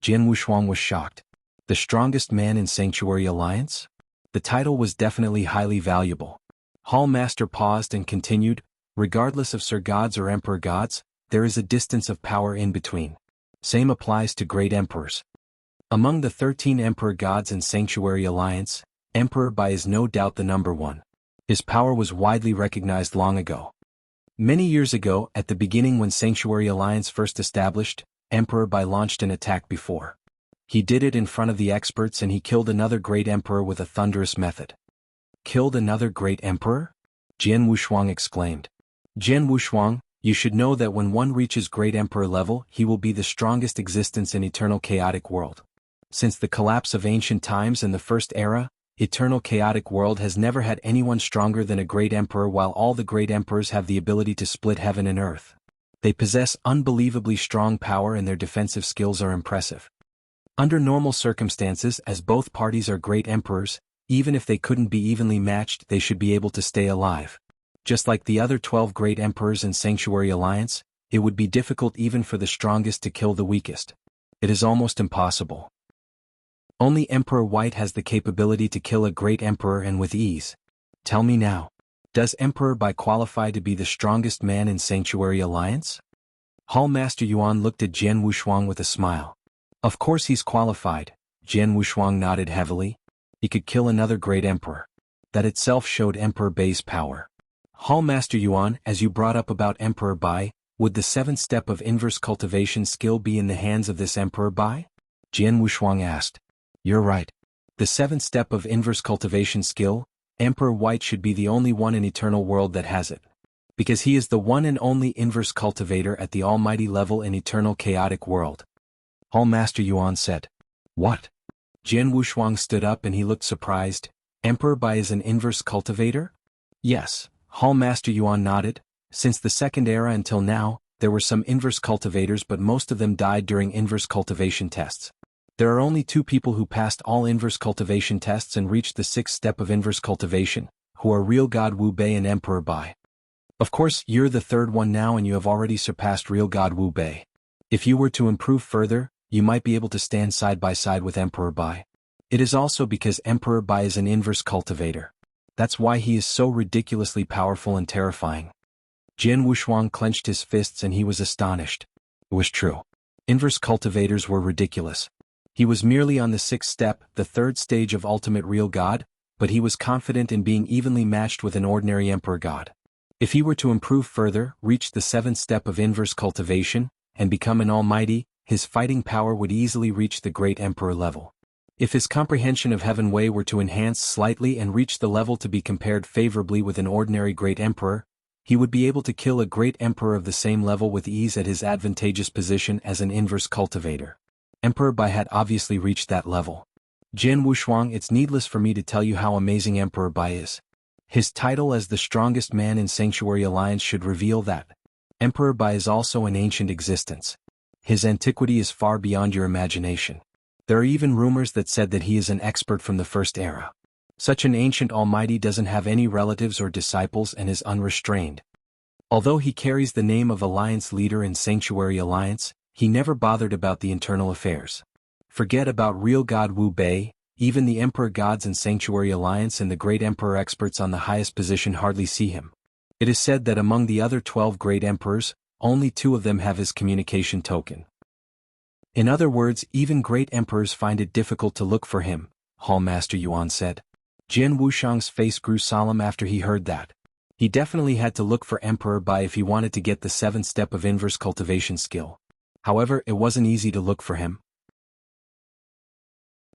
Jian Wushuang was shocked. The strongest man in Sanctuary Alliance? The title was definitely highly valuable. Hall Master paused and continued, regardless of Sir Gods or Emperor Gods, there is a distance of power in between. Same applies to great emperors. Among the 13 Emperor Gods in Sanctuary Alliance, Emperor Bai is no doubt the number one. His power was widely recognized long ago. Many years ago, at the beginning when Sanctuary Alliance first established, Emperor Bai launched an attack before. He did it in front of the experts and he killed another great emperor with a thunderous method. Killed another great emperor? Jian Wushuang exclaimed. Jian Wushuang, you should know that when one reaches great emperor level, he will be the strongest existence in eternal chaotic world. Since the collapse of ancient times and the first era, eternal chaotic world has never had anyone stronger than a great emperor, while all the great emperors have the ability to split heaven and earth. They possess unbelievably strong power and their defensive skills are impressive. Under normal circumstances, as both parties are great emperors, even if they couldn't be evenly matched, they should be able to stay alive. Just like the other 12 great emperors in Sanctuary Alliance, it would be difficult even for the strongest to kill the weakest. It is almost impossible. Only Emperor White has the capability to kill a great emperor and with ease. Tell me now, does Emperor Bai qualify to be the strongest man in Sanctuary Alliance? Hall Master Yuan looked at Jian Wushuang with a smile. Of course he's qualified. Jian Wushuang nodded heavily. He could kill another great emperor. That itself showed Emperor Bai's power. Hall Master Yuan, as you brought up about Emperor Bai, would the 7th step of inverse cultivation skill be in the hands of this Emperor Bai? Jian Wushuang asked. You're right. The 7th step of inverse cultivation skill, Emperor White should be the only one in eternal world that has it. Because he is the one and only inverse cultivator at the almighty level in eternal chaotic world. Hall Master Yuan said. What? Jian Wushuang stood up and he looked surprised. Emperor Bai is an inverse cultivator? Yes, Hall Master Yuan nodded. Since the 2nd era until now, there were some inverse cultivators, but most of them died during inverse cultivation tests. There are only 2 people who passed all inverse cultivation tests and reached the 6th step of inverse cultivation, who are Real God Wu Bei and Emperor Bai. Of course, you're the 3rd one now and you have already surpassed Real God Wu Bei. If you were to improve further, you might be able to stand side by side with Emperor Bai. It is also because Emperor Bai is an inverse cultivator. That's why he is so ridiculously powerful and terrifying. Jian Wushuang clenched his fists and he was astonished. It was true. Inverse cultivators were ridiculous. He was merely on the 6th step, the 3rd stage of ultimate real God, but he was confident in being evenly matched with an ordinary Emperor God. If he were to improve further, reach the 7th step of inverse cultivation, and become an almighty, his fighting power would easily reach the great Emperor level. If his comprehension of Heaven Wei were to enhance slightly and reach the level to be compared favorably with an ordinary great emperor, he would be able to kill a great emperor of the same level with ease at his advantageous position as an inverse cultivator. Emperor Bai had obviously reached that level. Jian Wushuang, it's needless for me to tell you how amazing Emperor Bai is. His title as the strongest man in Sanctuary Alliance should reveal that. Emperor Bai is also an ancient existence. His antiquity is far beyond your imagination. There are even rumors that said that he is an expert from the first era. Such an ancient almighty doesn't have any relatives or disciples and is unrestrained. Although he carries the name of Alliance leader in Sanctuary Alliance, he never bothered about the internal affairs. Forget about real God Wu Bei, even the Emperor gods in Sanctuary Alliance and the Great Emperor experts on the highest position hardly see him. It is said that among the other 12 Great Emperors, only 2 of them have his communication token. In other words, even Great Emperors find it difficult to look for him, Hall Master Yuan said. Jian Wuxiang's face grew solemn after he heard that. He definitely had to look for Emperor Bai if he wanted to get the 7th step of inverse cultivation skill. However, it wasn't easy to look for him.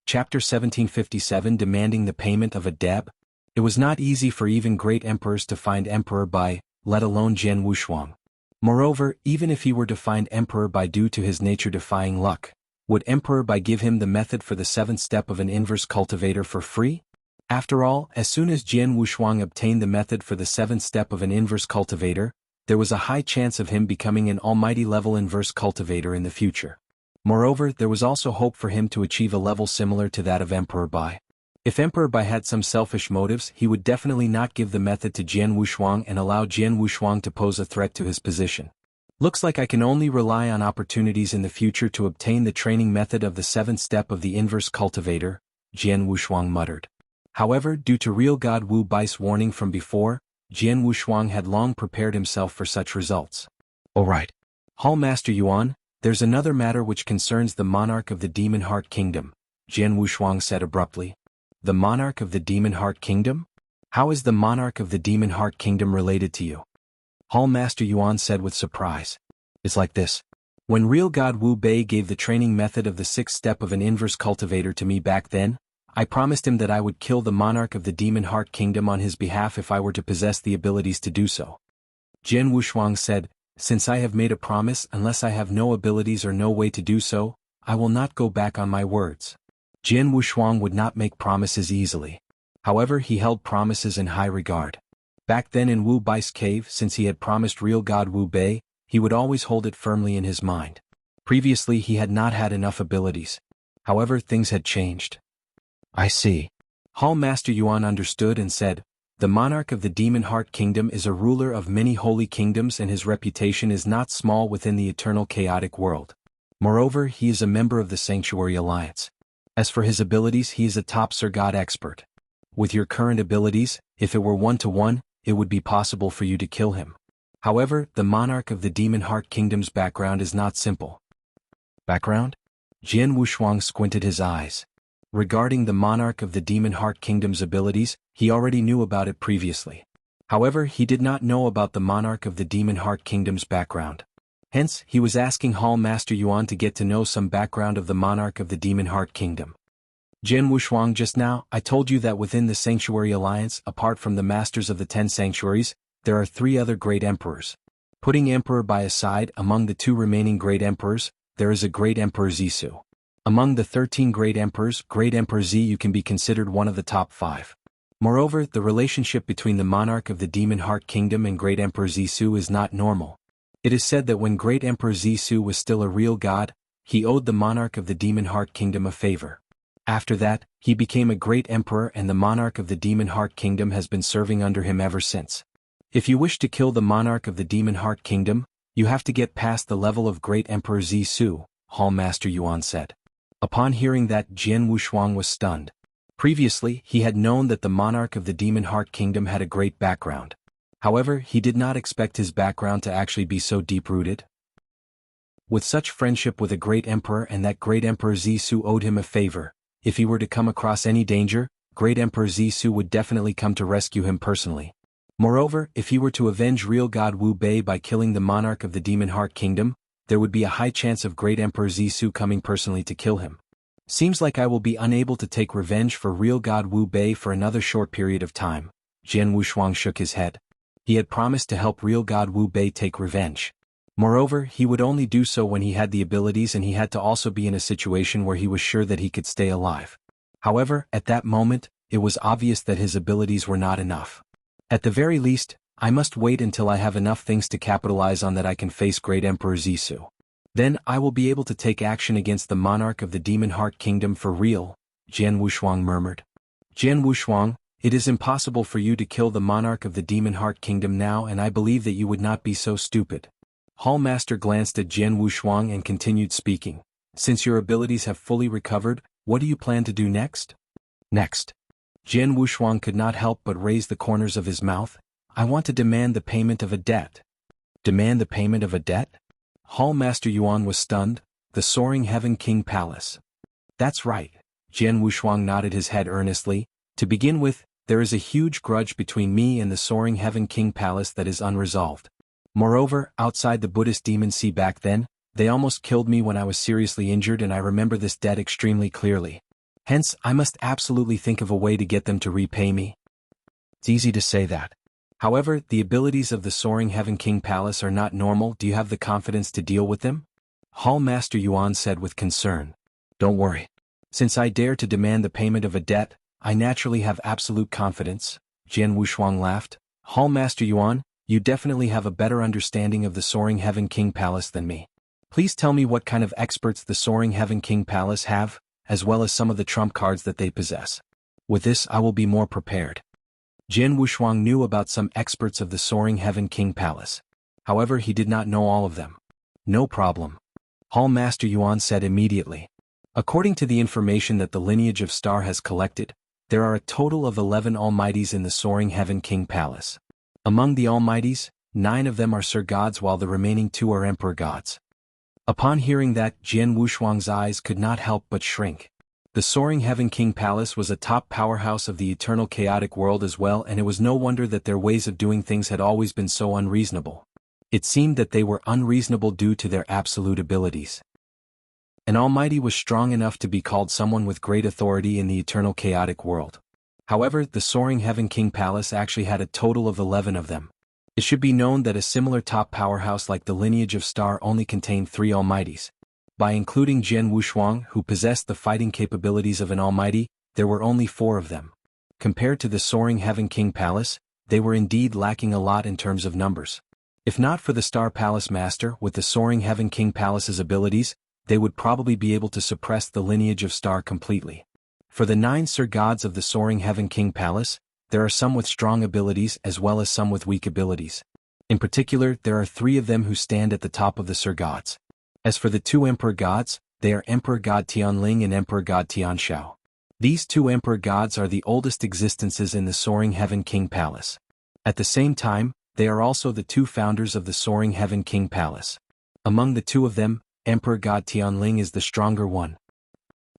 Chapter 1757 Demanding the Payment of a Debt. It was not easy for even great emperors to find Emperor Bai, let alone Jian Wuxiang. Moreover, even if he were to find Emperor Bai due to his nature-defying luck, would Emperor Bai give him the method for the 7th step of an inverse cultivator for free? After all, as soon as Jian Wuxiang obtained the method for the 7th step of an inverse cultivator, there was a high chance of him becoming an almighty level inverse cultivator in the future. Moreover, there was also hope for him to achieve a level similar to that of Emperor Bai. If Emperor Bai had some selfish motives, he would definitely not give the method to Jian Wuxiang and allow Jian Wuxiang to pose a threat to his position. Looks like I can only rely on opportunities in the future to obtain the training method of the 7th step of the inverse cultivator, Jian Wuxiang muttered. However, due to real God Wu Bai's warning from before, Jian Wuxiang had long prepared himself for such results. Alright. Hall Master Yuan, there's another matter which concerns the monarch of the Demon Heart Kingdom, Jian Wuxiang said abruptly. The monarch of the Demon Heart Kingdom? How is the monarch of the Demon Heart Kingdom related to you? Hall Master Yuan said with surprise. It's like this. When real God Wu Bei gave the training method of the 6th step of an inverse cultivator to me back then, I promised him that I would kill the monarch of the Demon Heart Kingdom on his behalf if I were to possess the abilities to do so. Jian Wuxiang said, since I have made a promise, unless I have no abilities or no way to do so, I will not go back on my words. Jian Wuxiang would not make promises easily. However, he held promises in high regard. Back then in Wu Bai's cave, since he had promised real God Wu Bei, he would always hold it firmly in his mind. Previously he had not had enough abilities. However, things had changed. I see. Hall Master Yuan understood and said, the monarch of the Demon Heart Kingdom is a ruler of many holy kingdoms and his reputation is not small within the eternal chaotic world. Moreover, he is a member of the Sanctuary Alliance. As for his abilities, he is a top Sir God expert. With your current abilities, if it were 1-to-1, it would be possible for you to kill him. However, the monarch of the Demon Heart Kingdom's background is not simple. Background? Jian Wuxiang squinted his eyes. Regarding the monarch of the Demon Heart Kingdom's abilities, he already knew about it previously. However, he did not know about the monarch of the Demon Heart Kingdom's background. Hence, he was asking Hall Master Yuan to get to know some background of the monarch of the Demon Heart Kingdom. Jian Wuxiang, just now, I told you that within the Sanctuary Alliance, apart from the masters of the 10 sanctuaries, there are 3 other great emperors. Putting Emperor Bai aside, among the 2 remaining great emperors, there is a great Emperor Zisu. Among the 13 great emperors, Great Emperor Ziyu can be considered one of the top 5. Moreover, the relationship between the monarch of the Demon Heart Kingdom and Great Emperor Zisu is not normal. It is said that when Great Emperor Zisu was still a real god, he owed the monarch of the Demon Heart Kingdom a favor. After that, he became a great emperor and the monarch of the Demon Heart Kingdom has been serving under him ever since. If you wish to kill the monarch of the Demon Heart Kingdom, you have to get past the level of Great Emperor Zisu, Hall Master Yuan said. Upon hearing that, Jian Wuxiang was stunned. Previously, he had known that the monarch of the Demon Heart Kingdom had a great background. However, he did not expect his background to actually be so deep-rooted. With such friendship with a great emperor and that Great Emperor Zisu owed him a favor, if he were to come across any danger, Great Emperor Zisu would definitely come to rescue him personally. Moreover, if he were to avenge real God Wu Bei by killing the monarch of the Demon Heart Kingdom, there would be a high chance of Great Emperor Zisu coming personally to kill him. Seems like I will be unable to take revenge for real God Wu Bei for another short period of time. Jian Wuxiang shook his head. He had promised to help real God Wu Bei take revenge. Moreover, he would only do so when he had the abilities and he had to also be in a situation where he was sure that he could stay alive. However, at that moment, it was obvious that his abilities were not enough. At the very least, I must wait until I have enough things to capitalize on that I can face Great Emperor Zisu. Then I will be able to take action against the monarch of the Demon Heart Kingdom for real, Jian Wuxiang murmured. Jian Wuxiang, It is impossible for you to kill the monarch of the Demon Heart Kingdom now, and I believe that you would not be so stupid. Hall Master glanced at Jian Wushuang and continued speaking. Since your abilities have fully recovered, what do you plan to do next? Next. Jian Wushuang could not help but raise the corners of his mouth. I want to demand the payment of a debt. Demand the payment of a debt? Hall Master Yuan was stunned. The Soaring Heaven King Palace. That's right. Jian Wushuang nodded his head earnestly. To begin with, there is a huge grudge between me and the Soaring Heaven King Palace that is unresolved. Moreover, outside the Buddhist demon sea back then, they almost killed me when I was seriously injured, and I remember this debt extremely clearly. Hence, I must absolutely think of a way to get them to repay me. It's easy to say that. However, the abilities of the Soaring Heaven King Palace are not normal. Do you have the confidence to deal with them? Hall Master Yuan said with concern. Don't worry. Since I dare to demand the payment of a debt, I naturally have absolute confidence. Jian Wushuang laughed. Hall Master Yuan, you definitely have a better understanding of the Soaring Heaven King Palace than me. Please tell me what kind of experts the Soaring Heaven King Palace have, as well as some of the trump cards that they possess. With this I will be more prepared. Jian Wushuang knew about some experts of the Soaring Heaven King Palace. However, he did not know all of them. No problem. Hall Master Yuan said immediately. According to the information that the lineage of Star has collected, there are a total of 11 Almighties in the Soaring Heaven King Palace. Among the Almighties, 9 of them are Sir Gods while the remaining 2 are Emperor Gods. Upon hearing that, Jian Wushuang's eyes could not help but shrink. The Soaring Heaven King Palace was a top powerhouse of the eternal chaotic world as well, and it was no wonder that their ways of doing things had always been so unreasonable. It seemed that they were unreasonable due to their absolute abilities. An Almighty was strong enough to be called someone with great authority in the eternal chaotic world. However, the Soaring Heaven King Palace actually had a total of 11 of them. It should be known that a similar top powerhouse like the lineage of Star only contained 3 Almighties. By including Jian Wushuang, who possessed the fighting capabilities of an Almighty, there were only 4 of them. Compared to the Soaring Heaven King Palace, they were indeed lacking a lot in terms of numbers. If not for the Star Palace Master with the Soaring Heaven King Palace's abilities, they would probably be able to suppress the lineage of Star completely. For the 9 Sir Gods of the Soaring Heaven King Palace, there are some with strong abilities as well as some with weak abilities. In particular, there are 3 of them who stand at the top of the Sir Gods. As for the 2 Emperor Gods, they are Emperor God Tianling and Emperor God Tianshao. These 2 Emperor Gods are the oldest existences in the Soaring Heaven King Palace. At the same time, they are also the 2 founders of the Soaring Heaven King Palace. Among the 2 of them, Emperor God Tianling is the stronger one.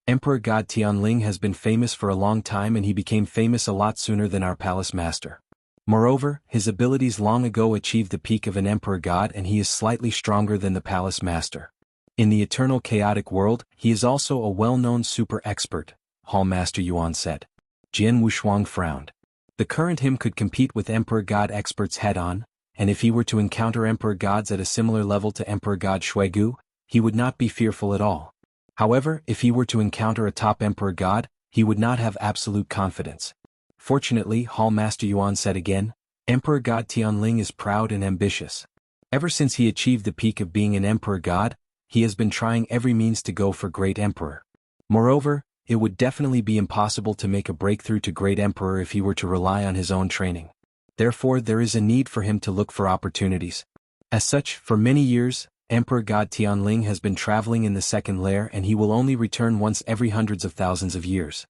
Emperor God Tianling has been famous for a long time, and he became famous a lot sooner than our palace master. Moreover, his abilities long ago achieved the peak of an Emperor God, and he is slightly stronger than the palace master. In the eternal chaotic world, he is also a well-known super expert, Hall Master Yuan said. Jian Wushuang frowned. The current him could compete with Emperor God experts head-on, and if he were to encounter Emperor Gods at a similar level to Emperor God Shuigu, he would not be fearful at all. However, if he were to encounter a top Emperor God, he would not have absolute confidence. Fortunately, Hall Master Yuan said again, Emperor God Tianling is proud and ambitious. Ever since he achieved the peak of being an Emperor God, he has been trying every means to go for Great Emperor. Moreover, it would definitely be impossible to make a breakthrough to Great Emperor if he were to rely on his own training. Therefore, there is a need for him to look for opportunities. As such, for many years, Emperor God Tianling has been traveling in the second lair, and he will only return once every hundreds of thousands of years.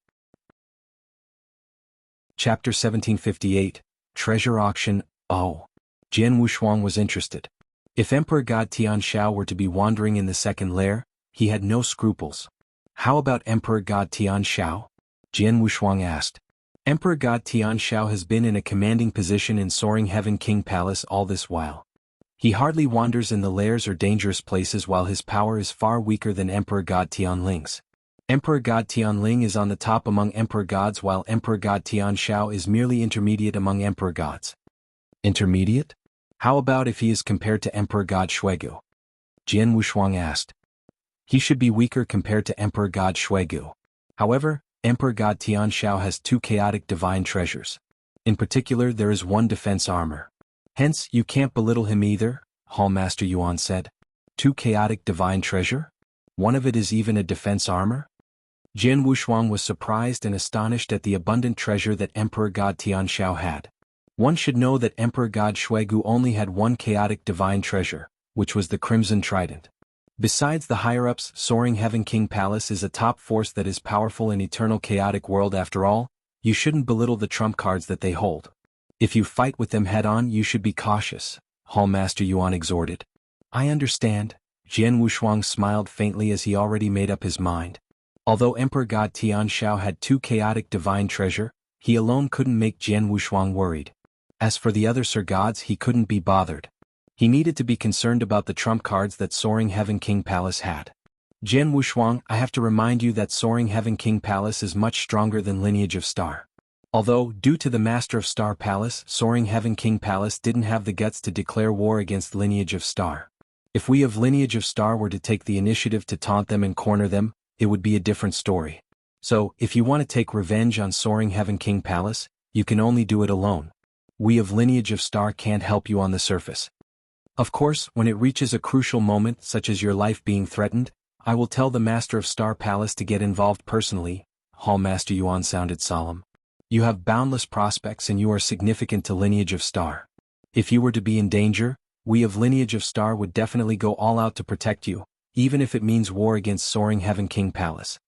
Chapter 1758, Treasure Auction. Oh. Jian Wushuang was interested. If Emperor God Tianshao were to be wandering in the second lair, he had no scruples. How about Emperor God Tianshao? Jian Wushuang asked. Emperor God Tianshao has been in a commanding position in Soaring Heaven King Palace all this while. He hardly wanders in the lairs or dangerous places, while his power is far weaker than Emperor God Tianling's. Emperor God Tianling is on the top among Emperor Gods, while Emperor God Tianshao is merely intermediate among Emperor Gods. Intermediate? How about if he is compared to Emperor God Shuigu? Jian Wushuang asked. He should be weaker compared to Emperor God Shuigu. However, Emperor God Tianshao has 2 chaotic divine treasures. In particular, there is 1 defense armor. Hence, you can't belittle him either, Hall Master Yuan said. 2 chaotic divine treasure? One of it is even a defense armor? Jian Wushuang was surprised and astonished at the abundant treasure that Emperor God Tianxiao had. One should know that Emperor God Shuigu only had one chaotic divine treasure, which was the Crimson Trident. Besides the higher-ups, Soaring Heaven King Palace is a top force that is powerful in eternal chaotic world. After all, you shouldn't belittle the trump cards that they hold. If you fight with them head-on, you should be cautious, Hall Master Yuan exhorted. I understand. Jian Wushuang smiled faintly as he already made up his mind. Although Emperor God Tianxiao had two chaotic divine treasure, he alone couldn't make Jian Wushuang worried. As for the other Sir Gods, he couldn't be bothered. He needed to be concerned about the trump cards that Soaring Heaven King Palace had. Jian Wushuang, I have to remind you that Soaring Heaven King Palace is much stronger than Lineage of Star. Although, due to the Master of Star Palace, Soaring Heaven King Palace didn't have the guts to declare war against Lineage of Star. If we of Lineage of Star were to take the initiative to taunt them and corner them, it would be a different story. So, if you want to take revenge on Soaring Heaven King Palace, you can only do it alone. We of Lineage of Star can't help you on the surface. Of course, when it reaches a crucial moment such as your life being threatened, I will tell the Master of Star Palace to get involved personally. Hall Master Yuan sounded solemn. You have boundless prospects and you are significant to Lineage of Star. If you were to be in danger, we of Lineage of Star would definitely go all out to protect you, even if it means war against Soaring Heaven King Palace.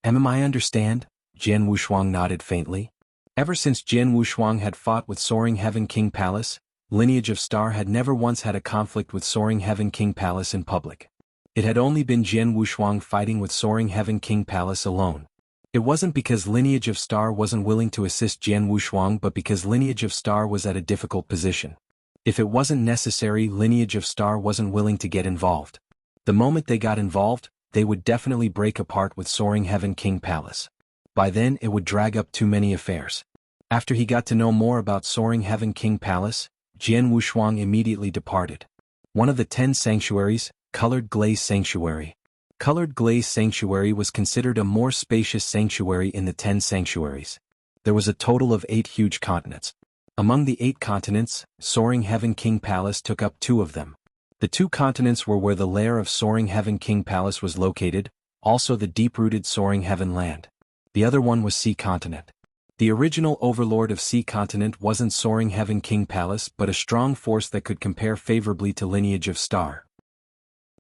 I understand? Jian Wushuang nodded faintly. Ever since Jian Wushuang had fought with Soaring Heaven King Palace, Lineage of Star had never once had a conflict with Soaring Heaven King Palace in public. It had only been Jian Wushuang fighting with Soaring Heaven King Palace alone. It wasn't because Lineage of Star wasn't willing to assist Jian Wushuang, but because Lineage of Star was at a difficult position. If it wasn't necessary, Lineage of Star wasn't willing to get involved. The moment they got involved, they would definitely break apart with Soaring Heaven King Palace. By then it would drag up too many affairs. After he got to know more about Soaring Heaven King Palace, Jian Wushuang immediately departed. One of the 10 sanctuaries, Colored Glaze Sanctuary. Colored Glaze Sanctuary was considered a more spacious sanctuary in the 10 sanctuaries. There was a total of 8 huge continents. Among the 8 continents, Soaring Heaven King Palace took up 2 of them. The 2 continents were where the lair of Soaring Heaven King Palace was located, also the deep-rooted Soaring Heaven land. The other one was Sea Continent. The original overlord of Sea Continent wasn't Soaring Heaven King Palace but a strong force that could compare favorably to Lineage of Star.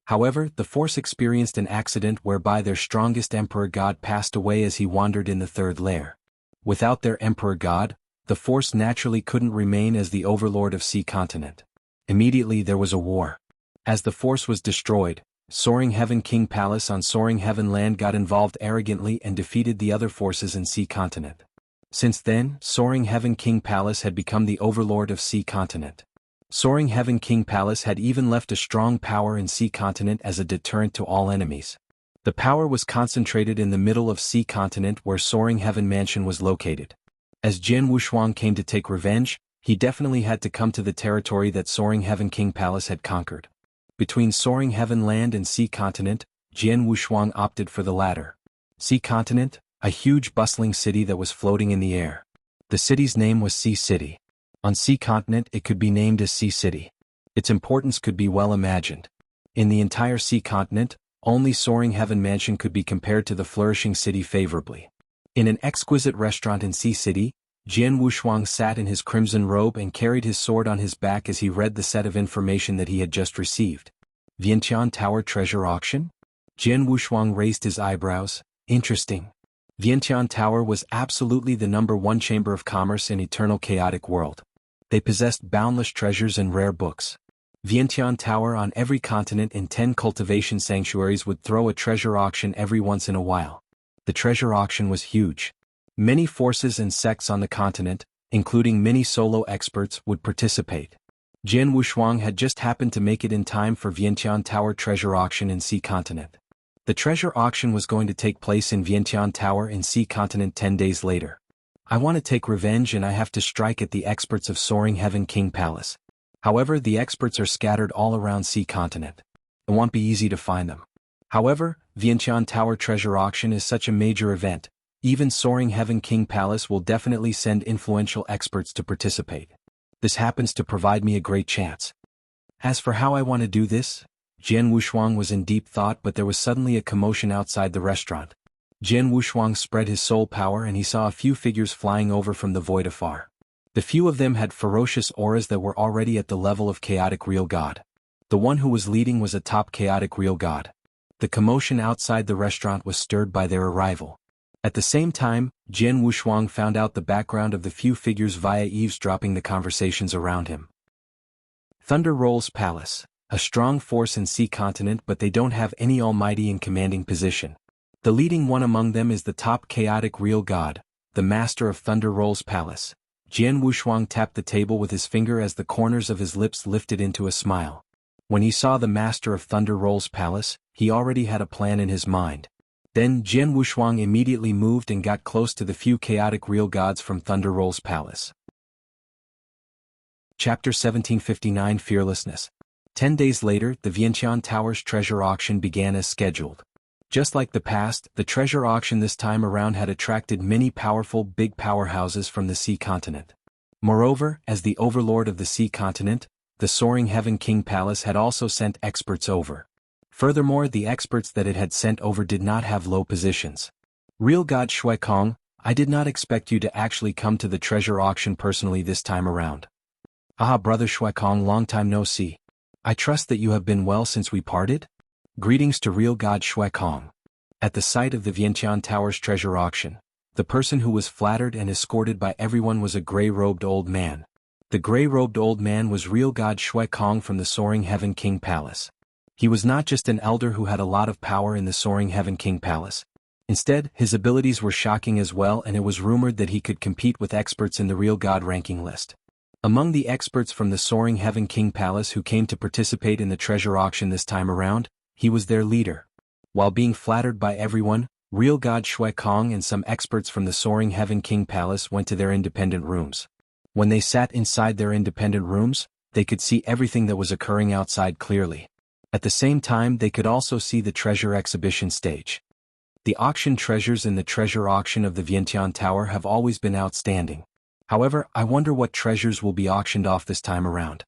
However, the force experienced an accident whereby their strongest Emperor God passed away as he wandered in the 3rd lair. Without their Emperor God, the force naturally couldn't remain as the overlord of Sea Continent. Immediately there was a war. As the force was destroyed, Soaring Heaven King Palace on Soaring Heaven Land got involved arrogantly and defeated the other forces in Sea Continent. Since then, Soaring Heaven King Palace had become the overlord of Sea Continent. Soaring Heaven King Palace had even left a strong power in Sea Continent as a deterrent to all enemies. The power was concentrated in the middle of Sea Continent where Soaring Heaven Mansion was located. As Jian Wushuang came to take revenge, he definitely had to come to the territory that Soaring Heaven King Palace had conquered. Between Soaring Heaven Land and Sea Continent, Jian Wushuang opted for the latter. Sea Continent, a huge bustling city that was floating in the air. The city's name was Sea City. On Sea Continent it could be named as Sea City. Its importance could be well imagined. In the entire Sea Continent, only Soaring Heaven Mansion could be compared to the flourishing city favorably. In an exquisite restaurant in Sea City, Jian Wushuang sat in his crimson robe and carried his sword on his back as he read the set of information that he had just received. Vientiane Tower Treasure Auction? Jian Wushuang raised his eyebrows. Interesting. Vientiane Tower was absolutely the #1 chamber of commerce in eternal chaotic world. They possessed boundless treasures and rare books. Vientiane Tower on every continent in 10 cultivation sanctuaries would throw a treasure auction every once in a while. The treasure auction was huge. Many forces and sects on the continent, including many solo experts, would participate. Jian Wushuang had just happened to make it in time for Vientiane Tower treasure auction in Sea Continent. The treasure auction was going to take place in Vientiane Tower in Sea Continent 10 days later. I want to take revenge and I have to strike at the experts of Soaring Heaven King Palace. However, the experts are scattered all around Sea Continent. It won't be easy to find them. However, Vientiane Tower treasure auction is such a major event, even Soaring Heaven King Palace will definitely send influential experts to participate. This happens to provide me a great chance. As for how I want to do this, Jian Wushuang was in deep thought, but there was suddenly a commotion outside the restaurant. Jian Wushuang spread his soul power and he saw a few figures flying over from the void afar. The few of them had ferocious auras that were already at the level of chaotic real god. The one who was leading was a top chaotic real god. The commotion outside the restaurant was stirred by their arrival. At the same time, Jian Wushuang found out the background of the few figures via eavesdropping the conversations around him. Thunder Rolls Palace, a strong force in sea continent, but they don't have any almighty and commanding position. The leading one among them is the top chaotic real god, the master of Thunder Rolls Palace. Jian Wushuang tapped the table with his finger as the corners of his lips lifted into a smile. When he saw the master of Thunder Rolls Palace, he already had a plan in his mind. Then Jian Wushuang immediately moved and got close to the few chaotic real gods from Thunder Rolls Palace. Chapter 1759 Fearlessness. 10 days later, the Vientiane Tower's treasure auction began as scheduled. Just like the past, the treasure auction this time around had attracted many powerful big powerhouses from the sea continent. Moreover, as the overlord of the sea continent, the Soaring Heaven King Palace had also sent experts over. Furthermore, the experts that it had sent over did not have low positions. Real God Shui Kong, I did not expect you to actually come to the treasure auction personally this time around. Ah, brother Shui Kong, long time no see. I trust that you have been well since we parted? Greetings to Real God Shui Kong. At the sight of the Vientiane Tower's treasure auction, the person who was flattered and escorted by everyone was a gray-robed old man. The gray-robed old man was Real God Shui Kong from the Soaring Heaven King Palace. He was not just an elder who had a lot of power in the Soaring Heaven King Palace. Instead, his abilities were shocking as well, and it was rumored that he could compete with experts in the Real God ranking list. Among the experts from the Soaring Heaven King Palace who came to participate in the treasure auction this time around, he was their leader. While being flattered by everyone, Real God Shui Kong and some experts from the Soaring Heaven King Palace went to their independent rooms. When they sat inside their independent rooms, they could see everything that was occurring outside clearly. At the same time, they could also see the treasure exhibition stage. The auction treasures in the treasure auction of the Vientiane Tower have always been outstanding. However, I wonder what treasures will be auctioned off this time around.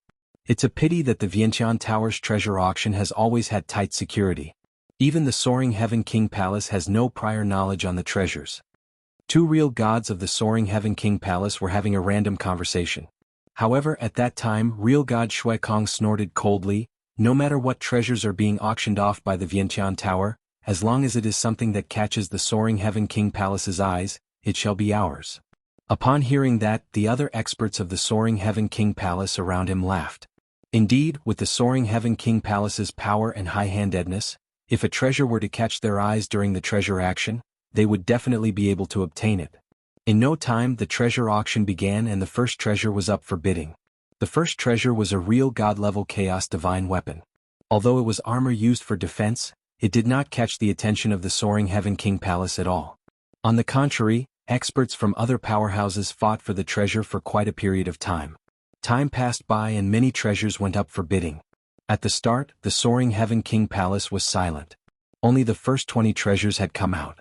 It's a pity that the Vientiane Tower's treasure auction has always had tight security. Even the Soaring Heaven King Palace has no prior knowledge on the treasures. Two real gods of the Soaring Heaven King Palace were having a random conversation. However, at that time, Real God Shui Kong snorted coldly, no matter what treasures are being auctioned off by the Vientiane Tower, as long as it is something that catches the Soaring Heaven King Palace's eyes, it shall be ours. Upon hearing that, the other experts of the Soaring Heaven King Palace around him laughed. Indeed, with the Soaring Heaven King Palace's power and high-handedness, if a treasure were to catch their eyes during the treasure auction, they would definitely be able to obtain it. In no time, the treasure auction began and the first treasure was up for bidding. The first treasure was a real god-level chaos divine weapon. Although it was armor used for defense, it did not catch the attention of the Soaring Heaven King Palace at all. On the contrary, experts from other powerhouses fought for the treasure for quite a period of time. Time passed by and many treasures went up for bidding. At the start, the Soaring Heaven King Palace was silent. Only the first 20 treasures had come out.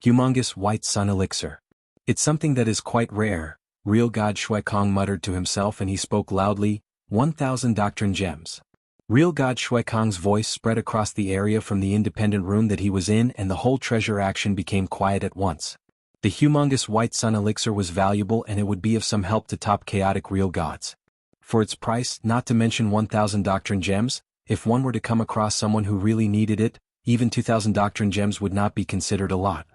Humongous White Sun Elixir. It's something that is quite rare, Real God Shui Kong muttered to himself, and he spoke loudly, 1,000 Doctrine Gems. Real God Shui Kong's voice spread across the area from the independent room that he was in, and the whole treasure action became quiet at once. The humongous White Sun Elixir was valuable and it would be of some help to top chaotic real gods. For its price, not to mention 1,000 Doctrine Gems, if one were to come across someone who really needed it, even 2,000 Doctrine Gems would not be considered a lot.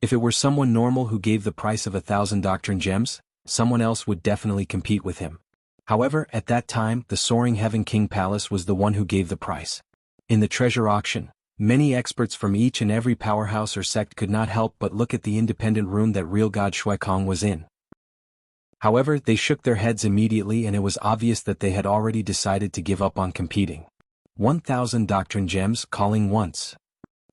If it were someone normal who gave the price of 1,000 Doctrine Gems, someone else would definitely compete with him. However, at that time, the Soaring Heaven King Palace was the one who gave the price. In the treasure auction, many experts from each and every powerhouse or sect could not help but look at the independent room that Real God Shui Kong was in. However, they shook their heads immediately and it was obvious that they had already decided to give up on competing. 1,000 Doctrine Gems calling once.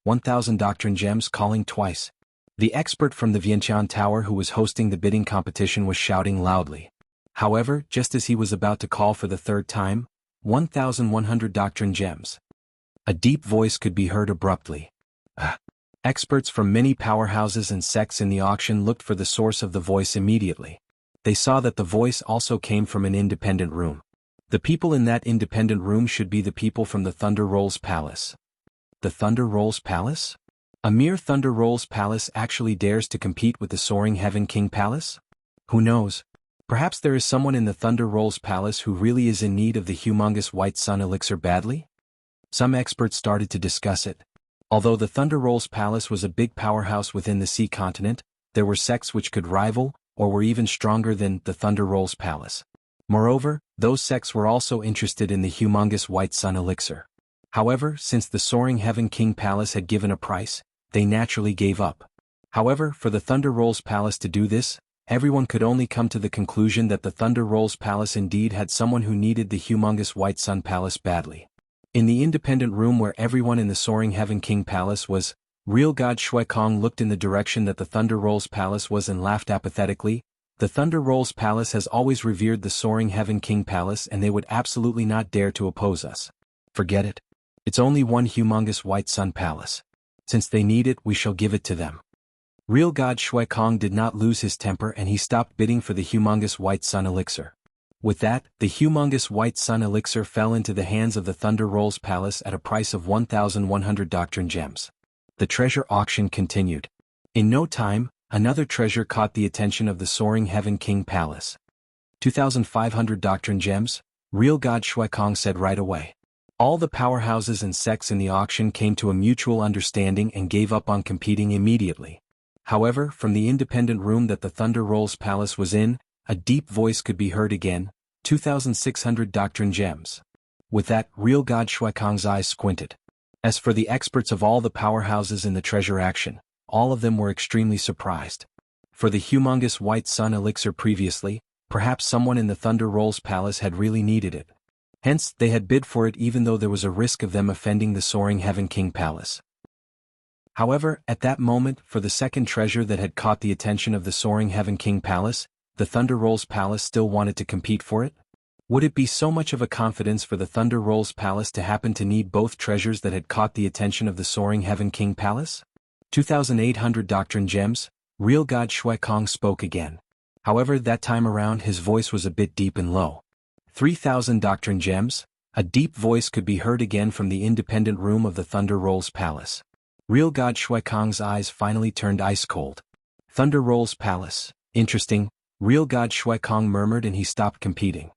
1,000 Doctrine Gems calling twice. The expert from the Vientiane Tower who was hosting the bidding competition was shouting loudly. However, just as he was about to call for the third time, 1,100 Doctrine Gems. A deep voice could be heard abruptly. Experts from many powerhouses and sects in the auction looked for the source of the voice immediately. They saw that the voice also came from an independent room. The people in that independent room should be the people from the Thunder Rolls Palace. The Thunder Rolls Palace? A mere Thunder Rolls Palace actually dares to compete with the Soaring Heaven King Palace? Who knows? Perhaps there is someone in the Thunder Rolls Palace who really is in need of the humongous White Sun Elixir badly? Some experts started to discuss it. Although the Thunder Rolls Palace was a big powerhouse within the sea continent, there were sects which could rival, or were even stronger than, the Thunder Rolls Palace. Moreover, those sects were also interested in the humongous White Sun Elixir. However, since the Soaring Heaven King Palace had given a price, they naturally gave up. However, for the Thunder Rolls Palace to do this, everyone could only come to the conclusion that the Thunder Rolls Palace indeed had someone who needed the humongous White Sun Palace badly. In the independent room where everyone in the Soaring Heaven King Palace was, real God Shui Kong looked in the direction that the Thunder Rolls Palace was and laughed apathetically. The Thunder Rolls Palace has always revered the Soaring Heaven King Palace and they would absolutely not dare to oppose us. Forget it. It's only one humongous White Sun Palace. Since they need it, we shall give it to them. Real God Shui Kong did not lose his temper and he stopped bidding for the humongous White Sun Elixir. With that, the humongous White Sun Elixir fell into the hands of the Thunder Rolls Palace at a price of 1,100 doctrine gems. The treasure auction continued. In no time, another treasure caught the attention of the Soaring Heaven King Palace. 2,500 doctrine gems, Real God Shui Kong said right away. All the powerhouses and sects in the auction came to a mutual understanding and gave up on competing immediately. However, from the independent room that the Thunder Rolls Palace was in, a deep voice could be heard again, 2,600 doctrine gems. With that, Real God Shui Kong's eyes squinted. As for the experts of all the powerhouses in the treasure action, all of them were extremely surprised. For the humongous White Sun Elixir previously, perhaps someone in the Thunder Rolls Palace had really needed it. Hence, they had bid for it even though there was a risk of them offending the Soaring Heaven King Palace. However, at that moment, for the second treasure that had caught the attention of the Soaring Heaven King Palace, the Thunder Rolls Palace still wanted to compete for it? Would it be so much of a confidence for the Thunder Rolls Palace to happen to need both treasures that had caught the attention of the Soaring Heaven King Palace? 2,800 doctrine gems, Real God Shui Kong spoke again. However, that time around his voice was a bit deep and low. 3,000 doctrine gems, a deep voice could be heard again from the independent room of the Thunder Rolls Palace. Real God Shui Kong's eyes finally turned ice cold. Thunder Rolls Palace, interesting, Real God Shui Kong murmured and he stopped competing.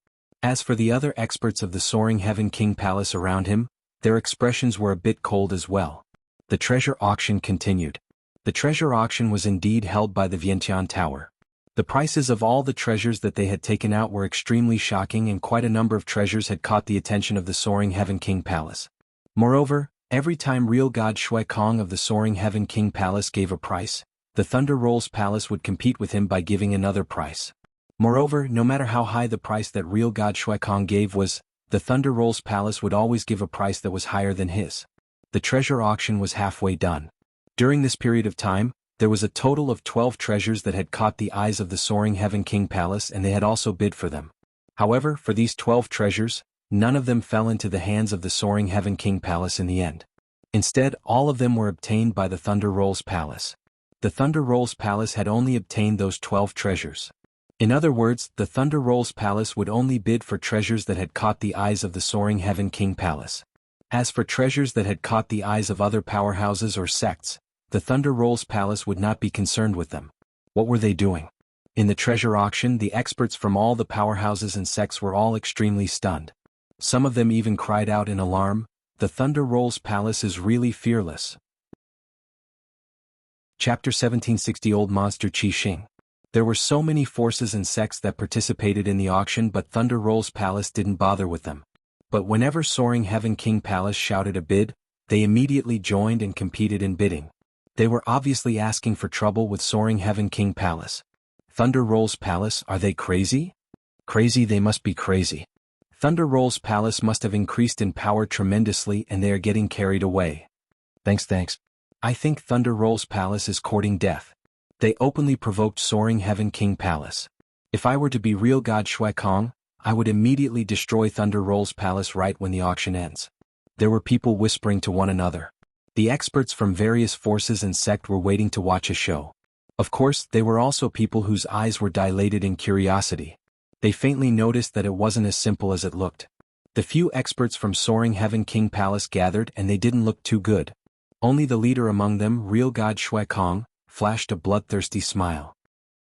As for the other experts of the Soaring Heaven King Palace around him, their expressions were a bit cold as well. The treasure auction continued. The treasure auction was indeed held by the Vientiane Tower. The prices of all the treasures that they had taken out were extremely shocking and quite a number of treasures had caught the attention of the Soaring Heaven King Palace. Moreover, every time Real God Shui Kong of the Soaring Heaven King Palace gave a price, the Thunder Rolls Palace would compete with him by giving another price. Moreover, no matter how high the price that Real God Shui Kong gave was, the Thunder Rolls Palace would always give a price that was higher than his. The treasure auction was halfway done. During this period of time, there was a total of 12 treasures that had caught the eyes of the Soaring Heaven King Palace and they had also bid for them. However, for these 12 treasures, none of them fell into the hands of the Soaring Heaven King Palace in the end. Instead, all of them were obtained by the Thunder Rolls Palace. The Thunder Rolls Palace had only obtained those 12 treasures. In other words, the Thunder Rolls Palace would only bid for treasures that had caught the eyes of the Soaring Heaven King Palace. As for treasures that had caught the eyes of other powerhouses or sects, the Thunder Rolls Palace would not be concerned with them. What were they doing? In the treasure auction, the experts from all the powerhouses and sects were all extremely stunned. Some of them even cried out in alarm, "The Thunder Rolls Palace is really fearless." Chapter 1760 Old Monster Xing. There were so many forces and sects that participated in the auction but Thunder Rolls Palace didn't bother with them. But whenever Soaring Heaven King Palace shouted a bid, they immediately joined and competed in bidding. They were obviously asking for trouble with Soaring Heaven King Palace. Thunder Rolls Palace, are they crazy? Crazy, they must be crazy. Thunder Rolls Palace must have increased in power tremendously and they are getting carried away. Thanks. I think Thunder Rolls Palace is courting death. They openly provoked Soaring Heaven King Palace. If I were to be Real God Shui Kong, I would immediately destroy Thunder Rolls Palace right when the auction ends. There were people whispering to one another. The experts from various forces and sect were waiting to watch a show. Of course, they were also people whose eyes were dilated in curiosity. They faintly noticed that it wasn't as simple as it looked. The few experts from Soaring Heaven King Palace gathered and they didn't look too good. Only the leader among them, real God Shui Kong, flashed a bloodthirsty smile.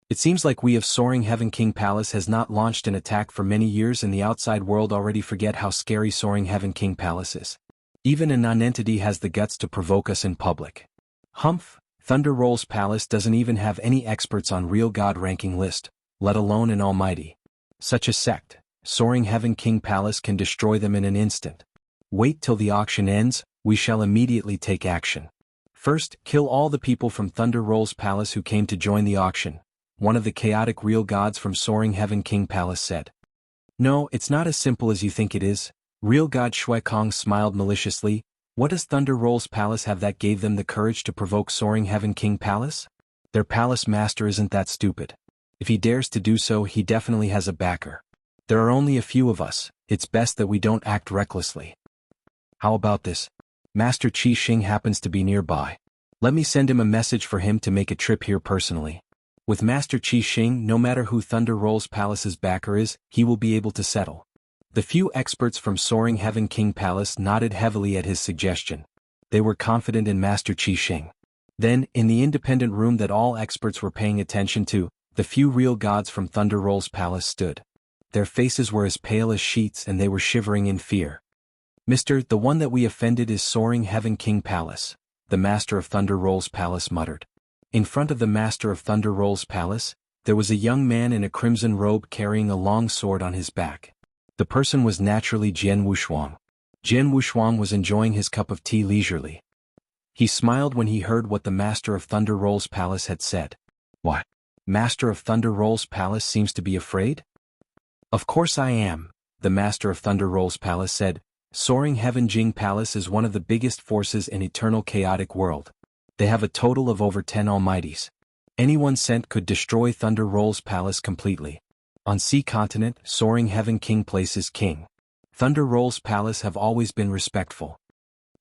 It seems like we of Soaring Heaven King Palace has not launched an attack for many years and the outside world already forget how scary Soaring Heaven King Palace is. Even a non-entity has the guts to provoke us in public. Humph, Thunder Roll's palace doesn't even have any experts on real God ranking list, let alone an almighty. Such a sect, Soaring Heaven King Palace can destroy them in an instant. Wait till the auction ends, we shall immediately take action. First, kill all the people from Thunder Roll's palace who came to join the auction, one of the chaotic real gods from Soaring Heaven King Palace said. No, it's not as simple as you think it is. Real God Shui Kong smiled maliciously. What does Thunder Roll's palace have that gave them the courage to provoke Soaring Heaven King Palace? Their palace master isn't that stupid. If he dares to do so, he definitely has a backer. There are only a few of us, it's best that we don't act recklessly. How about this? Master Qi Xing happens to be nearby. Let me send him a message for him to make a trip here personally. With Master Qi Xing, no matter who Thunder Roll's palace's backer is, he will be able to settle. The few experts from Soaring Heaven King Palace nodded heavily at his suggestion. They were confident in Master Qi Xing. Then, in the independent room that all experts were paying attention to, the few real gods from Thunder Roll's palace stood. Their faces were as pale as sheets and they were shivering in fear. Mister, the one that we offended is Soaring Heaven King Palace, the Master of Thunder Roll's palace muttered. In front of the Master of Thunder Roll's palace, there was a young man in a crimson robe carrying a long sword on his back. The person was naturally Jian Wushuang. Jian Wushuang was enjoying his cup of tea leisurely. He smiled when he heard what the Master of Thunder Roll's palace had said. What? Master of Thunder Roll's palace seems to be afraid? Of course I am, the Master of Thunder Roll's palace said. Soaring Heaven Jing Palace is one of the biggest forces in eternal chaotic world. They have a total of over 10 almighties. Anyone sent could destroy Thunder Roll's palace completely. On Sea Continent, Soaring Heaven King places king. Thunder Roll's palace have always been respectful.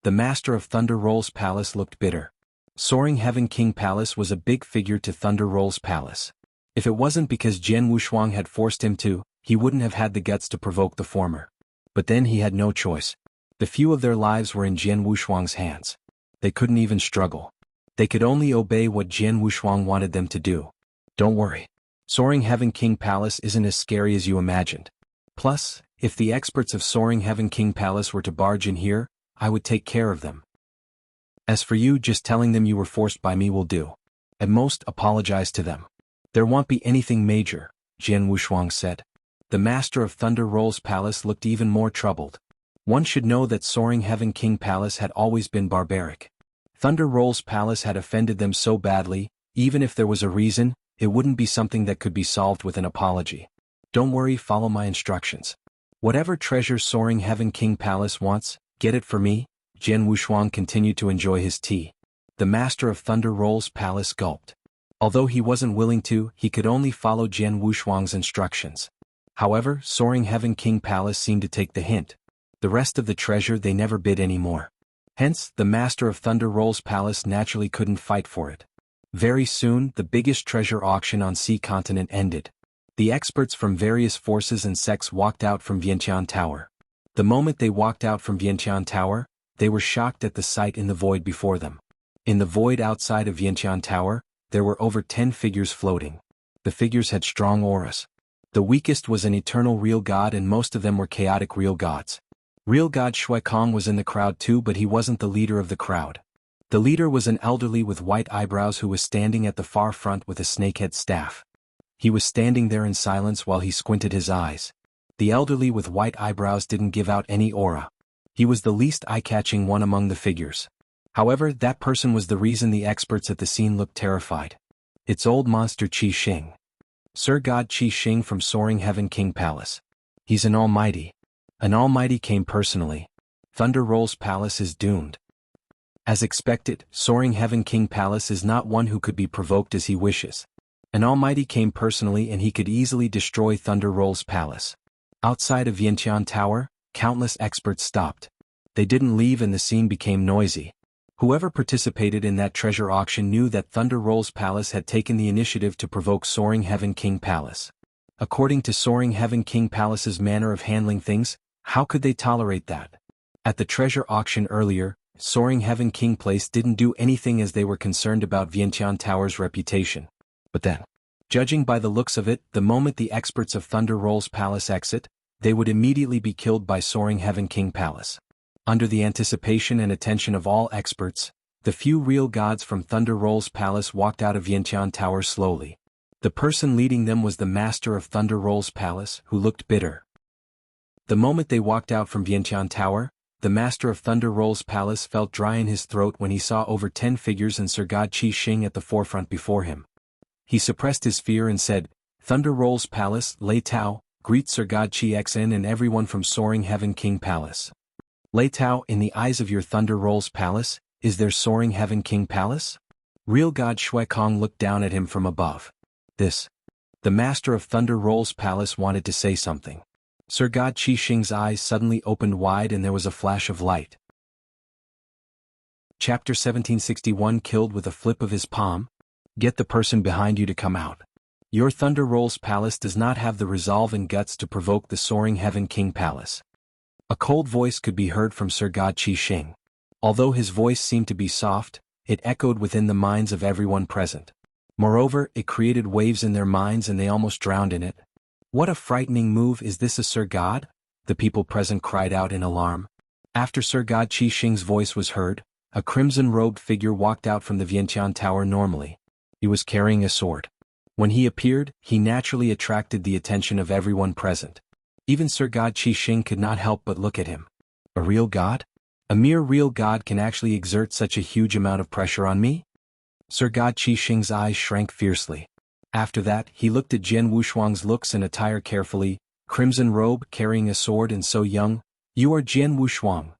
The Master of Thunder Roll's palace looked bitter. Soaring Heaven King Palace was a big figure to Thunder Roll's palace. If it wasn't because Jian Wushuang had forced him to, he wouldn't have had the guts to provoke the former. But then he had no choice. The few of their lives were in Jian Wushuang's hands. They couldn't even struggle. They could only obey what Jian Wushuang wanted them to do. Don't worry. Soaring Heaven King Palace isn't as scary as you imagined. Plus, if the experts of Soaring Heaven King Palace were to barge in here, I would take care of them. As for you, just telling them you were forced by me will do. At most, apologize to them. There won't be anything major, Jian Wushuang said. The Master of Thunder Roll's palace looked even more troubled. One should know that Soaring Heaven King Palace had always been barbaric. Thunder Roll's palace had offended them so badly, even if there was a reason, it wouldn't be something that could be solved with an apology. Don't worry, follow my instructions. Whatever treasure Soaring Heaven King Palace wants, get it for me. Jian Wushuang continued to enjoy his tea. The Master of Thunder Roll's palace gulped. Although he wasn't willing to, he could only follow Jian Wushuang's instructions. However, Soaring Heaven King Palace seemed to take the hint. The rest of the treasure they never bid anymore. Hence, the Master of Thunder Roll's palace naturally couldn't fight for it. Very soon, the biggest treasure auction on Sea Continent ended. The experts from various forces and sects walked out from Vientiane Tower. The moment they walked out from Vientiane Tower, they were shocked at the sight in the void before them. In the void outside of Vientiane Tower, there were over 10 figures floating. The figures had strong auras. The weakest was an eternal real god and most of them were chaotic real gods. Real god Shui Kong was in the crowd too, but he wasn't the leader of the crowd. The leader was an elderly with white eyebrows who was standing at the far front with a snakehead staff. He was standing there in silence while he squinted his eyes. The elderly with white eyebrows didn't give out any aura. He was the least eye-catching one among the figures. However, that person was the reason the experts at the scene looked terrified. It's old monster Qi Xing. Sir God Qi Xing from Soaring Heaven King Palace. He's an almighty. An almighty came personally. Thunder Roll's palace is doomed. As expected, Soaring Heaven King Palace is not one who could be provoked as he wishes. An almighty came personally and he could easily destroy Thunder Roll's palace. Outside of Vientiane Tower, countless experts stopped. They didn't leave and the scene became noisy. Whoever participated in that treasure auction knew that Thunder Roll's palace had taken the initiative to provoke Soaring Heaven King Palace. According to Soaring Heaven King Palace's manner of handling things, how could they tolerate that? At the treasure auction earlier, Soaring Heaven King Place didn't do anything as they were concerned about Vientiane Tower's reputation. But then, judging by the looks of it, the moment the experts of Thunder Roll's palace exit, they would immediately be killed by Soaring Heaven King Palace. Under the anticipation and attention of all experts, the few real gods from Thunder Roll's palace walked out of Vientiane Tower slowly. The person leading them was the master of Thunder Roll's palace, who looked bitter. The moment they walked out from Vientiane Tower, the master of Thunder Roll's palace felt dry in his throat when he saw over 10 figures and Sir God Qi Xing at the forefront before him. He suppressed his fear and said, "Thunder Roll's palace, Lei Tao, greet Sir God Qi Xing and everyone from Soaring Heaven King Palace." "Lei Tao, in the eyes of your Thunder Roll's palace, is there Soaring Heaven King Palace?" Real God Shui Kong looked down at him from above. The master of Thunder Roll's palace wanted to say something. Sir God Qi Xing's eyes suddenly opened wide and there was a flash of light. Chapter 1761 Killed with a flip of his palm. Get the person behind you to come out. Your Thunder Roll's palace does not have the resolve and guts to provoke the Soaring Heaven King Palace. A cold voice could be heard from Sir God Qi Xing. Although his voice seemed to be soft, it echoed within the minds of everyone present. Moreover, it created waves in their minds and they almost drowned in it. "What a frightening move! Is this a Sir God?" the people present cried out in alarm. After Sir God Qi Xing's voice was heard, a crimson-robed figure walked out from the Vientiane Tower normally. He was carrying a sword. When he appeared, he naturally attracted the attention of everyone present. Even Sir God Qi Xing could not help but look at him. A real god? A mere real god can actually exert such a huge amount of pressure on me? Sir God Qi Xing's eyes shrank fiercely. After that, he looked at Jian Wushuang's looks and attire carefully, crimson robe, carrying a sword and so young. "You are Jian Wushuang."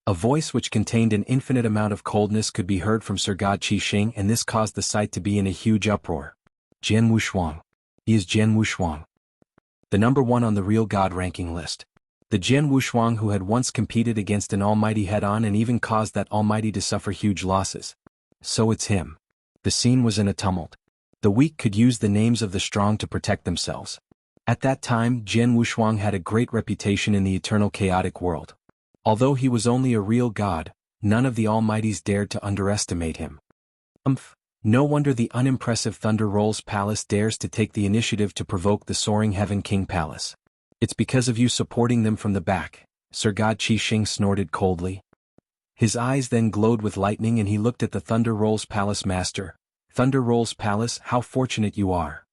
A voice which contained an infinite amount of coldness could be heard from Sir God Qi Xing and this caused the sight to be in a huge uproar. Jian Wushuang. He is Jian Wushuang. The number one on the real god ranking list. The Jian Wushuang who had once competed against an almighty head-on and even caused that almighty to suffer huge losses. So it's him. The scene was in a tumult. The weak could use the names of the strong to protect themselves. At that time, Jian Wushuang had a great reputation in the eternal chaotic world. Although he was only a real god, none of the almighties dared to underestimate him. No wonder the unimpressive Thunder Roll's palace dares to take the initiative to provoke the Soaring Heaven King Palace. It's because of you supporting them from the back, Sir God Qi Xing snorted coldly. His eyes then glowed with lightning and he looked at the Thunder Roll's palace master. "Thunder Roll's palace, how fortunate you are."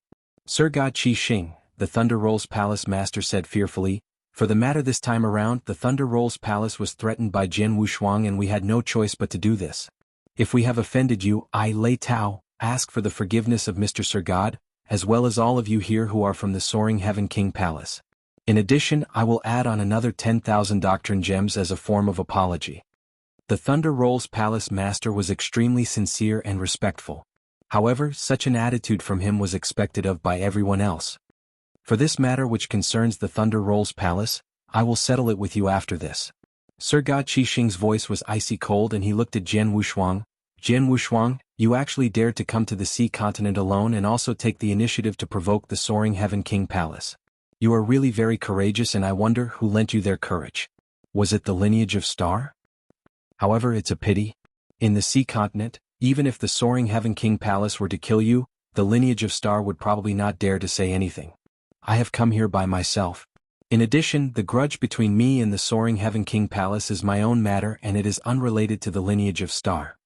Sir God Qi Xing, the Thunder Roll's palace master said fearfully, "For the matter this time around, the Thunder Roll's palace was threatened by Jian Wushuang and we had no choice but to do this. If we have offended you, I, Lei Tao, ask for the forgiveness of Mr. Sir God, as well as all of you here who are from the Soaring Heaven King Palace. In addition, I will add on another 10,000 doctrine gems as a form of apology." The Thunder Roll's palace master was extremely sincere and respectful. However, such an attitude from him was expected of by everyone else. "For this matter which concerns the Thunder Roll's palace, I will settle it with you after this." Sir God Qi Xing's voice was icy cold and he looked at Jian Wushuang. "Jian Wushuang, you actually dared to come to the sea continent alone and also take the initiative to provoke the Soaring Heaven King Palace. You are really very courageous and I wonder who lent you their courage. Was it the lineage of Star? However, it's a pity. In the sea continent, even if the Soaring Heaven King Palace were to kill you, the lineage of Star would probably not dare to say anything. I have come here by myself. In addition, the grudge between me and the Soaring Heaven King Palace is my own matter and it is unrelated to the lineage of Star."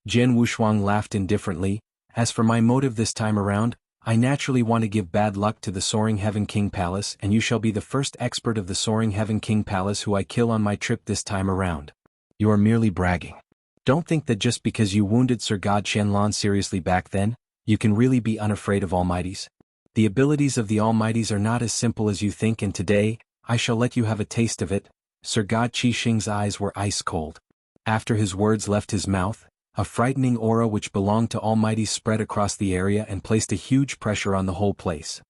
Jian Wushuang laughed indifferently. "As for my motive this time around, I naturally want to give bad luck to the Soaring Heaven King Palace and you shall be the first expert of the Soaring Heaven King Palace who I kill on my trip this time around. You are merely bragging. Don't think that just because you wounded Sir God Shenlong seriously back then, you can really be unafraid of almighties. The abilities of the almighties are not as simple as you think and today, I shall let you have a taste of it." Sir God Qi Xing's eyes were ice cold. After his words left his mouth, a frightening aura which belonged to almighties spread across the area and placed a huge pressure on the whole place.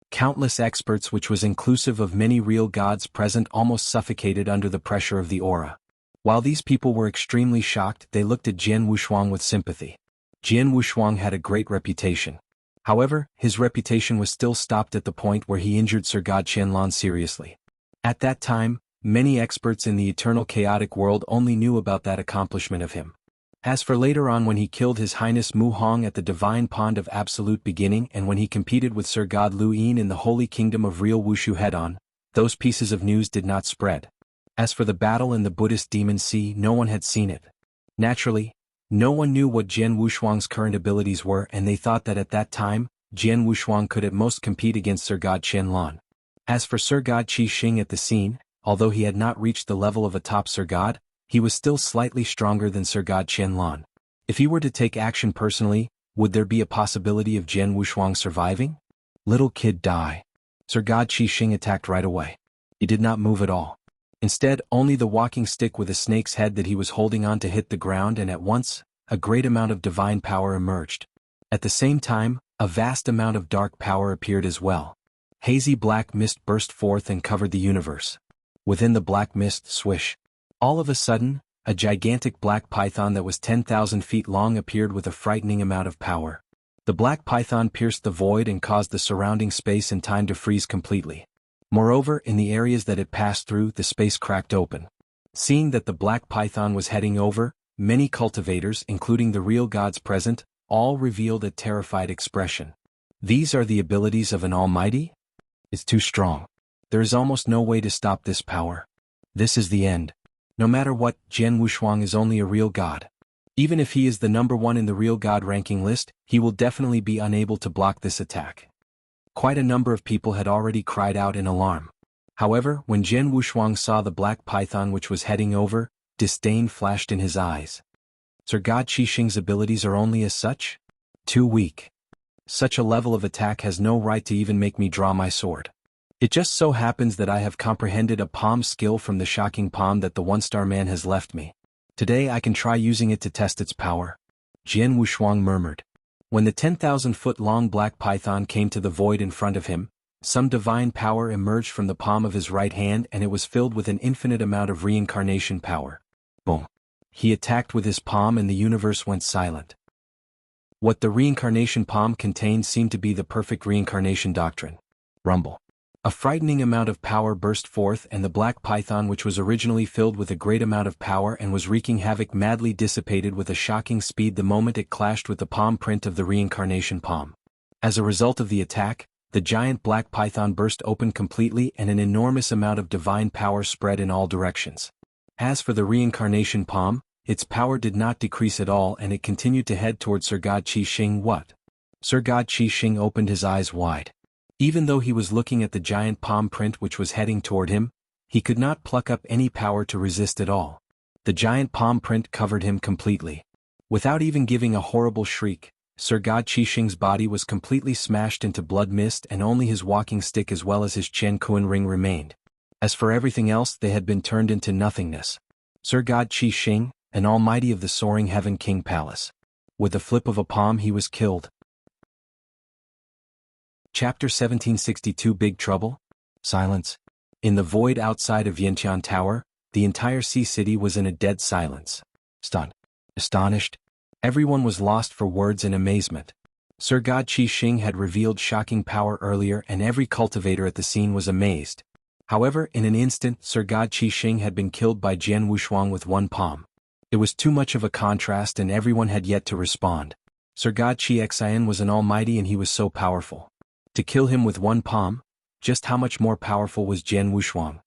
Countless experts which was inclusive of many real gods present almost suffocated under the pressure of the aura. While these people were extremely shocked, they looked at Jian Wushuang with sympathy. Jian Wushuang had a great reputation. However, his reputation was still stopped at the point where he injured Sir God Shenlong seriously. At that time, Many experts in the eternal chaotic world only knew about that accomplishment of him. As for later on when he killed His Highness Mu Hong at the Divine Pond of Absolute Beginning and when he competed with Sir God Lu Yin in the Holy Kingdom of Real Wushu head-on, those pieces of news did not spread. As for the battle in the Buddhist Demon Sea, no one had seen it. Naturally, no one knew what Jian Wushuang's current abilities were, and they thought that at that time, Jian Wushuang could at most compete against Sir God Qianlan. As for Sir God Qi Xing at the scene, although he had not reached the level of a top Sir God, he was still slightly stronger than Sir God Qianlan. If he were to take action personally, would there be a possibility of Jian Wushuang surviving? Little kid die. Sir God Qi Xing attacked right away. He did not move at all. Instead, only the walking stick with a snake's head that he was holding on to hit the ground, and at once, a great amount of divine power emerged. At the same time, a vast amount of dark power appeared as well. Hazy black mist burst forth and covered the universe. Within the black mist, swish. All of a sudden, a gigantic black python that was 10,000 feet long appeared with a frightening amount of power. The black python pierced the void and caused the surrounding space and time to freeze completely. Moreover, in the areas that it passed through, the space cracked open. Seeing that the black python was heading over, many cultivators, including the real gods present, all revealed a terrified expression. These are the abilities of an almighty? It's too strong. There is almost no way to stop this power. This is the end. No matter what, Jian Wushuang is only a real god. Even if he is the number one in the real god ranking list, he will definitely be unable to block this attack. Quite a number of people had already cried out in alarm. However, when Jian Wushuang saw the black python which was heading over, disdain flashed in his eyes. Sir God Qi Xing's abilities are only as such? Too weak. Such a level of attack has no right to even make me draw my sword. It just so happens that I have comprehended a palm skill from the shocking palm that the one-star man has left me. Today I can try using it to test its power. Jian Wushuang murmured. When the 10,000-foot-long black python came to the void in front of him, some divine power emerged from the palm of his right hand and it was filled with an infinite amount of reincarnation power. Boom. He attacked with his palm and the universe went silent. What the reincarnation palm contained seemed to be the perfect reincarnation doctrine. Rumble. A frightening amount of power burst forth and the black python which was originally filled with a great amount of power and was wreaking havoc madly dissipated with a shocking speed the moment it clashed with the palm print of the reincarnation palm. As a result of the attack, the giant black python burst open completely and an enormous amount of divine power spread in all directions. As for the reincarnation palm, its power did not decrease at all and it continued to head toward Sir God Qi Xing. What? Sir God Qi Xing opened his eyes wide. Even though he was looking at the giant palm print which was heading toward him, he could not pluck up any power to resist at all. The giant palm print covered him completely. Without even giving a horrible shriek, Sir God Qi Xing's body was completely smashed into blood mist and only his walking stick as well as his Chen Kuan ring remained. As for everything else, they had been turned into nothingness. Sir God Qi Xing, an almighty of the Soaring Heaven King Palace. With the flip of a palm he was killed. Chapter 1762 Big Trouble? Silence. In the void outside of Yantian Tower, the entire sea city was in a dead silence. Stunned. Astonished. Everyone was lost for words in amazement. Sir God Qi Xing had revealed shocking power earlier and every cultivator at the scene was amazed. However, in an instant Sir God Qi Xing had been killed by Jian Wushuang with one palm. It was too much of a contrast and everyone had yet to respond. Sir God Qi Xian was an almighty and he was so powerful. To kill him with one palm? Just how much more powerful was Jian Wushuang?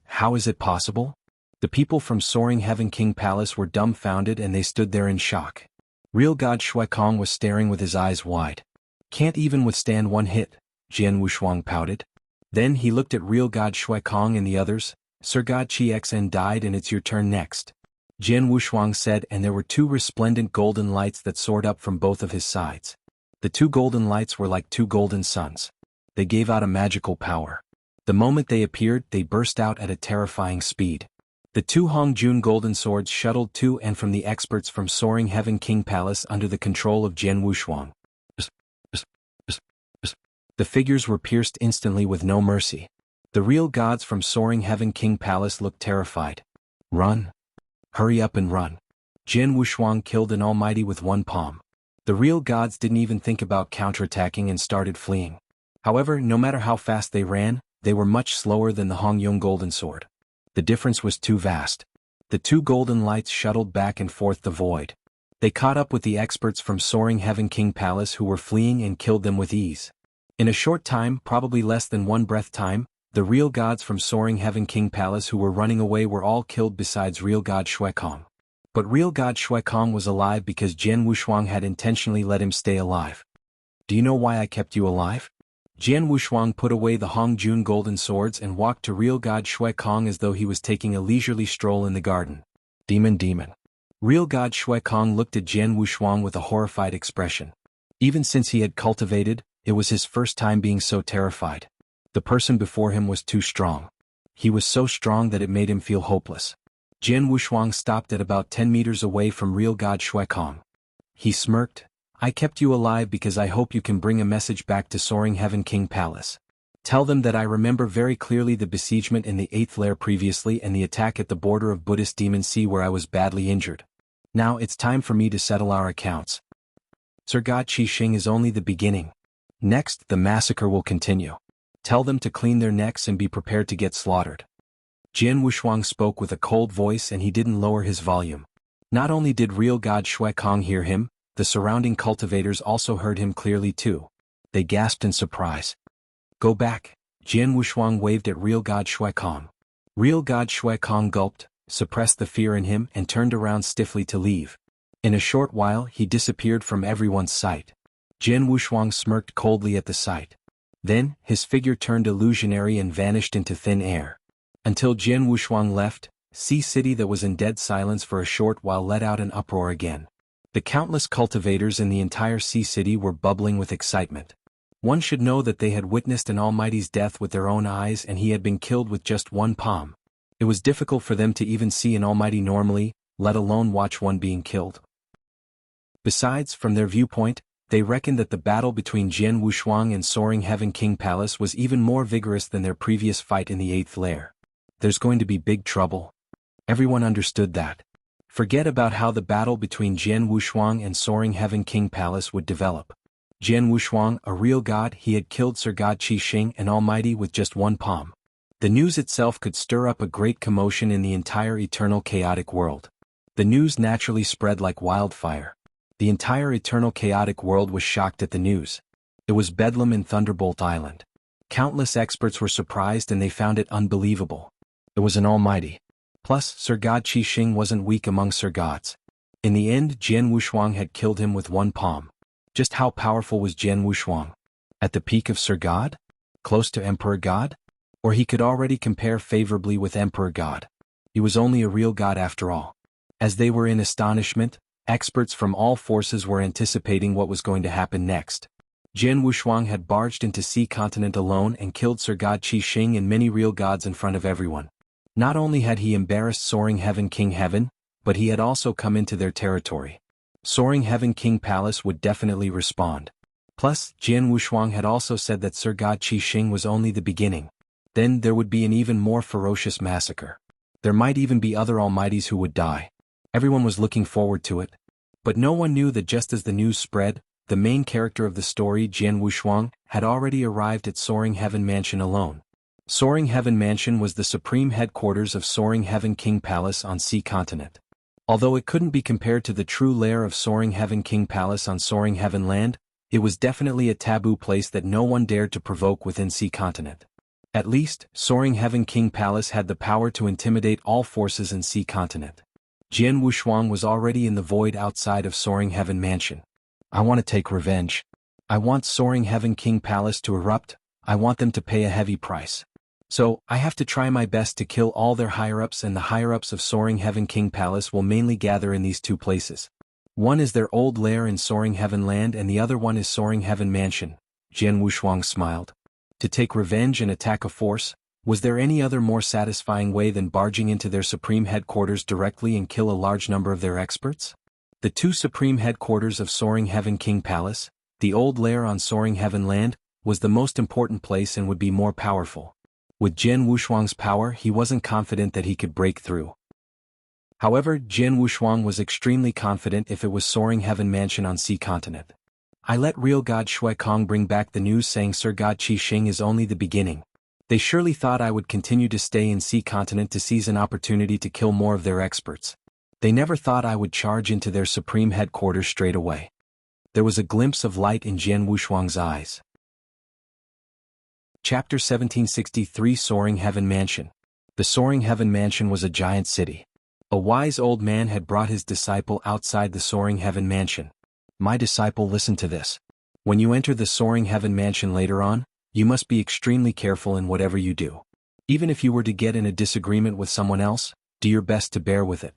How is it possible? The people from Soaring Heaven King Palace were dumbfounded and they stood there in shock. Real God Shui Kong was staring with his eyes wide. Can't even withstand one hit, Jian Wushuang pouted. Then he looked at Real God Shui Kong and the others. Sir God Qi Xn died and it's your turn next. Jian Wushuang said, and there were two resplendent golden lights that soared up from both of his sides. The two golden lights were like two golden suns. They gave out a magical power. The moment they appeared, they burst out at a terrifying speed. The two Hongjun golden swords shuttled to and from the experts from Soaring Heaven King Palace under the control of Jian Wushuang. The figures were pierced instantly with no mercy. The real gods from Soaring Heaven King Palace looked terrified. Run. Hurry up and run. Jian Wushuang killed an almighty with one palm. The real gods didn't even think about counterattacking and started fleeing. However, no matter how fast they ran, they were much slower than the Hongyong golden sword. The difference was too vast. The two golden lights shuttled back and forth the void. They caught up with the experts from Soaring Heaven King Palace who were fleeing and killed them with ease. In a short time, probably less than one breath time, the real gods from Soaring Heaven King Palace who were running away were all killed besides real god Shuekong. But real god Shuekong was alive because Jian Wushuang had intentionally let him stay alive. Do you know why I kept you alive? Jian Wushuang put away the Hongjun golden swords and walked to real god Shuekong as though he was taking a leisurely stroll in the garden. Demon. Real god Shuekong looked at Jian Wushuang with a horrified expression. Even since he had cultivated, it was his first time being so terrified. The person before him was too strong. He was so strong that it made him feel hopeless. Jian Wushuang stopped at about 10 meters away from real god Shuekong. He smirked. I kept you alive because I hope you can bring a message back to Soaring Heaven King Palace. Tell them that I remember very clearly the besiegement in the 8th lair previously and the attack at the border of Buddhist Demon Sea where I was badly injured. Now it's time for me to settle our accounts. Sir God Qixing is only the beginning. Next, the massacre will continue. Tell them to clean their necks and be prepared to get slaughtered. Jian Wushuang spoke with a cold voice and he didn't lower his volume. Not only did real god Shuekong hear him, the surrounding cultivators also heard him clearly too. They gasped in surprise. Go back, Jian Wushuang waved at real god Shuekong. Real god Shuekong gulped, suppressed the fear in him and turned around stiffly to leave. In a short while he disappeared from everyone's sight. Jian Wushuang smirked coldly at the sight. Then, his figure turned illusionary and vanished into thin air. Until Jian Wushuang left, Sea City that was in dead silence for a short while let out an uproar again. The countless cultivators in the entire Sea City were bubbling with excitement. One should know that they had witnessed an almighty's death with their own eyes and he had been killed with just one palm. It was difficult for them to even see an almighty normally, let alone watch one being killed. Besides, from their viewpoint, they reckoned that the battle between Jian Wushuang and Soaring Heaven King Palace was even more vigorous than their previous fight in the 8th lair. There's going to be big trouble. Everyone understood that. Forget about how the battle between Jian Wushuang and Soaring Heaven King Palace would develop. Jian Wushuang, a real god, he had killed Sir God Qixing an almighty with just one palm. The news itself could stir up a great commotion in the entire eternal chaotic world. The news naturally spread like wildfire. The entire eternal chaotic world was shocked at the news. It was bedlam in Thunderbolt Island. Countless experts were surprised and they found it unbelievable. It was an almighty. Plus, Sir God Qixing wasn't weak among Sir Gods. In the end, Jian Wushuang had killed him with one palm. Just how powerful was Jian Wushuang? At the peak of Sir God? Close to Emperor God? Or he could already compare favorably with Emperor God. He was only a real god after all. As they were in astonishment, experts from all forces were anticipating what was going to happen next. Jian Wushuang had barged into Sea Continent alone and killed Sir God Qixing and many real gods in front of everyone. Not only had he embarrassed Soaring Heaven King Heaven, but he had also come into their territory. Soaring Heaven King Palace would definitely respond. Plus, Jian Wushuang had also said that Sir God Qixing was only the beginning. Then there would be an even more ferocious massacre. There might even be other almighties who would die. Everyone was looking forward to it. But no one knew that just as the news spread, the main character of the story, Jian Wushuang, had already arrived at Soaring Heaven Mansion alone. Soaring Heaven Mansion was the supreme headquarters of Soaring Heaven King Palace on Sea Continent. Although it couldn't be compared to the true lair of Soaring Heaven King Palace on Soaring Heaven Land, it was definitely a taboo place that no one dared to provoke within Sea Continent. At least, Soaring Heaven King Palace had the power to intimidate all forces in Sea Continent. Jian Wushuang was already in the void outside of Soaring Heaven Mansion. I want to take revenge. I want Soaring Heaven King Palace to erupt. I want them to pay a heavy price. So, I have to try my best to kill all their higher-ups, and the higher-ups of Soaring Heaven King Palace will mainly gather in these two places. One is their old lair in Soaring Heaven Land and the other one is Soaring Heaven Mansion. Jian Wushuang smiled. To take revenge and attack a force? Was there any other more satisfying way than barging into their supreme headquarters directly and kill a large number of their experts? The two supreme headquarters of Soaring Heaven King Palace, the old lair on Soaring Heaven Land, was the most important place and would be more powerful. With Jian Wushuang's power, he wasn't confident that he could break through. However, Jian Wushuang was extremely confident if it was Soaring Heaven Mansion on Sea Continent. I let real god Shuekong bring back the news saying Sir God Qixing is only the beginning. They surely thought I would continue to stay in Sea Continent to seize an opportunity to kill more of their experts. They never thought I would charge into their supreme headquarters straight away. There was a glimpse of light in Jianwu Shuang's eyes. Chapter 1763 Soaring Heaven Mansion. The Soaring Heaven Mansion was a giant city. A wise old man had brought his disciple outside the Soaring Heaven Mansion. My disciple, listen to this. When you enter the Soaring Heaven Mansion later on, you must be extremely careful in whatever you do. Even if you were to get in a disagreement with someone else, do your best to bear with it.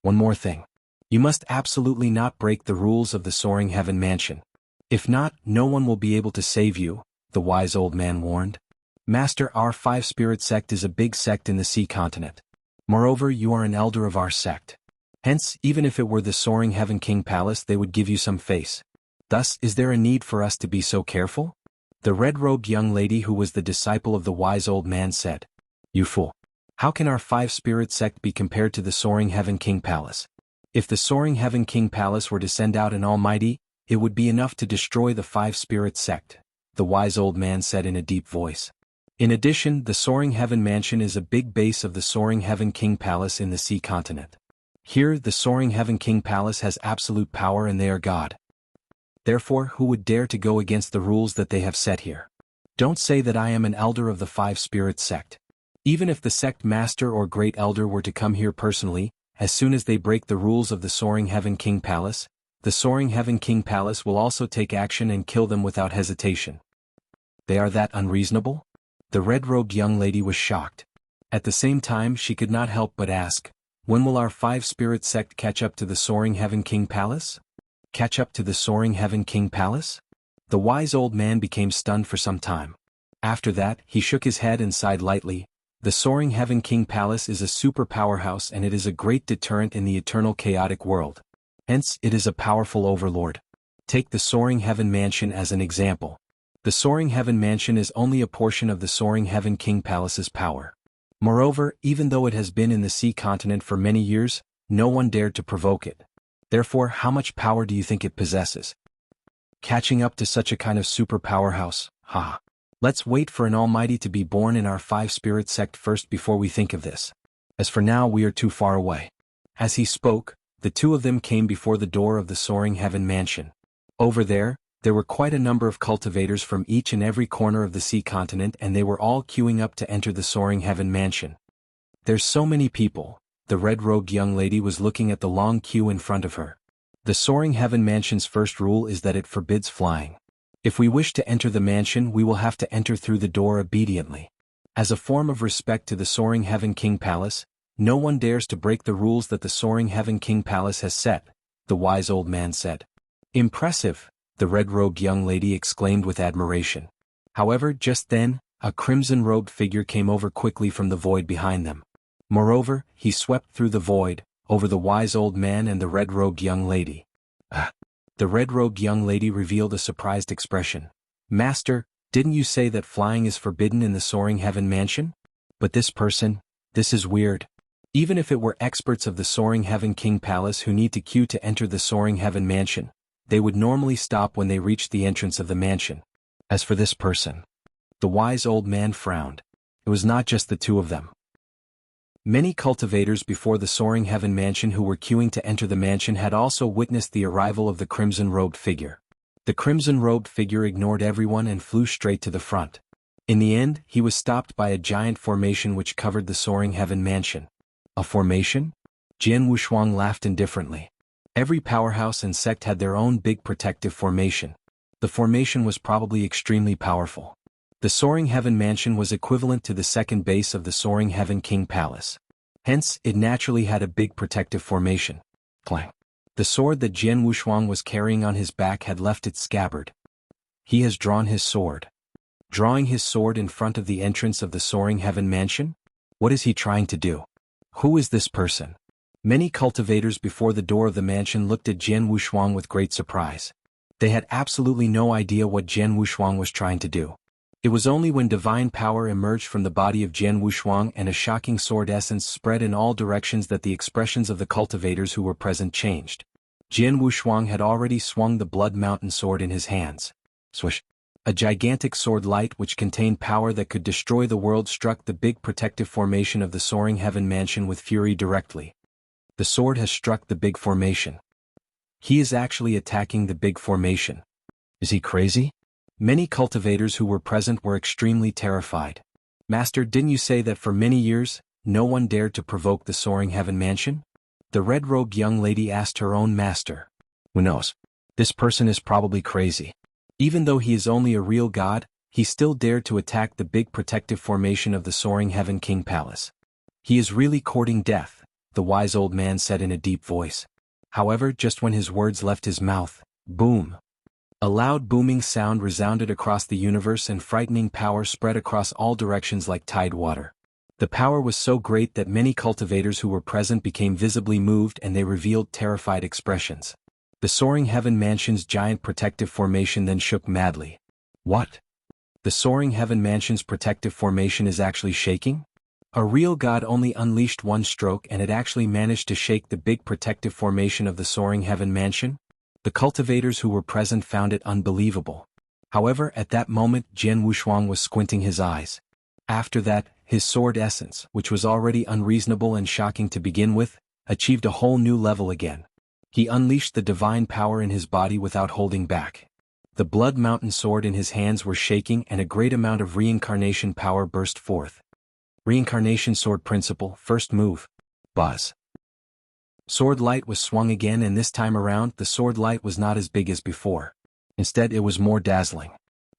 One more thing. You must absolutely not break the rules of the Soaring Heaven Mansion. If not, no one will be able to save you, the wise old man warned. Master, our five-spirit sect is a big sect in the Sea Continent. Moreover, you are an elder of our sect. Hence, even if it were the Soaring Heaven King Palace, they would give you some face. Thus, is there a need for us to be so careful? The red-robed young lady who was the disciple of the wise old man said. You fool! How can our five-spirit sect be compared to the Soaring Heaven King Palace? If the Soaring Heaven King Palace were to send out an almighty, it would be enough to destroy the five-spirit sect, the wise old man said in a deep voice. In addition, the Soaring Heaven Mansion is a big base of the Soaring Heaven King Palace in the Sea Continent. Here, the Soaring Heaven King Palace has absolute power and they are God. Therefore, who would dare to go against the rules that they have set here? Don't say that I am an elder of the five-spirit sect. Even if the sect master or great elder were to come here personally, as soon as they break the rules of the Soaring Heaven King Palace, the Soaring Heaven King Palace will also take action and kill them without hesitation. They are that unreasonable? The red-robed young lady was shocked. At the same time, she could not help but ask, when will our five-spirit sect catch up to the Soaring Heaven King Palace? Catch up to the Soaring Heaven King Palace? The wise old man became stunned for some time. After that, he shook his head and sighed lightly. The Soaring Heaven King Palace is a super powerhouse and it is a great deterrent in the eternal chaotic world. Hence, it is a powerful overlord. Take the Soaring Heaven Mansion as an example. The Soaring Heaven Mansion is only a portion of the Soaring Heaven King Palace's power. Moreover, even though it has been in the Sea Continent for many years, no one dared to provoke it. Therefore, how much power do you think it possesses? Catching up to such a kind of super powerhouse, haha. Let's wait for an almighty to be born in our five-spirit sect first before we think of this. As for now, we are too far away. As he spoke, the two of them came before the door of the Soaring Heaven Mansion. Over there were quite a number of cultivators from each and every corner of the Sea Continent and they were all queuing up to enter the Soaring Heaven Mansion. There's so many people. The red-robed young lady was looking at the long queue in front of her. The Soaring Heaven Mansion's first rule is that it forbids flying. If we wish to enter the mansion, we will have to enter through the door obediently. As a form of respect to the Soaring Heaven King Palace, no one dares to break the rules that the Soaring Heaven King Palace has set, the wise old man said. Impressive, the red-robed young lady exclaimed with admiration. However, just then, a crimson-robed figure came over quickly from the void behind them. Moreover, he swept through the void, over the wise old man and the red-robed young lady. The red-robed young lady revealed a surprised expression. Master, didn't you say that flying is forbidden in the Soaring Heaven Mansion? But this is weird. Even if it were experts of the Soaring Heaven King Palace who need to queue to enter the Soaring Heaven Mansion, they would normally stop when they reached the entrance of the mansion. As for this person, the wise old man frowned. It was not just the two of them. Many cultivators before the Soaring Heaven Mansion who were queuing to enter the mansion had also witnessed the arrival of the crimson-robed figure. The crimson-robed figure ignored everyone and flew straight to the front. In the end, he was stopped by a giant formation which covered the Soaring Heaven Mansion. A formation? Jianwu Shuang laughed indifferently. Every powerhouse and sect had their own big protective formation. The formation was probably extremely powerful. The Soaring Heaven Mansion was equivalent to the second base of the Soaring Heaven King Palace. Hence, it naturally had a big protective formation. Clang. The sword that Jianwu Shuang was carrying on his back had left its scabbard. He has drawn his sword. Drawing his sword in front of the entrance of the Soaring Heaven Mansion? What is he trying to do? Who is this person? Many cultivators before the door of the mansion looked at Jianwu Shuang with great surprise. They had absolutely no idea what Jianwu Shuang was trying to do. It was only when divine power emerged from the body of Jianwu Shuang and a shocking sword essence spread in all directions that the expressions of the cultivators who were present changed. Jianwu Shuang had already swung the Blood Mountain sword in his hands. Swish! A gigantic sword light which contained power that could destroy the world struck the big protective formation of the Soaring Heaven Mansion with fury directly. The sword has struck the big formation. He is actually attacking the big formation. Is he crazy? Many cultivators who were present were extremely terrified. Master, didn't you say that for many years, no one dared to provoke the Soaring Heaven Mansion? The red-robed young lady asked her own master. Who knows? This person is probably crazy. Even though he is only a real god, he still dared to attack the big protective formation of the Soaring Heaven King Palace. He is really courting death, the wise old man said in a deep voice. However, just when his words left his mouth, boom! A loud booming sound resounded across the universe and frightening power spread across all directions like tide water. The power was so great that many cultivators who were present became visibly moved and they revealed terrified expressions. The Soaring Heaven Mansion's giant protective formation then shook madly. What? The Soaring Heaven Mansion's protective formation is actually shaking? A real god only unleashed one stroke and it actually managed to shake the big protective formation of the Soaring Heaven Mansion? The cultivators who were present found it unbelievable. However, at that moment Jianghu was squinting his eyes. After that, his sword essence, which was already unreasonable and shocking to begin with, achieved a whole new level again. He unleashed the divine power in his body without holding back. The Blood Mountain sword in his hands were shaking and a great amount of reincarnation power burst forth. Reincarnation sword principle, first move. Buzz. Sword light was swung again and this time around the sword light was not as big as before. Instead it was more dazzling.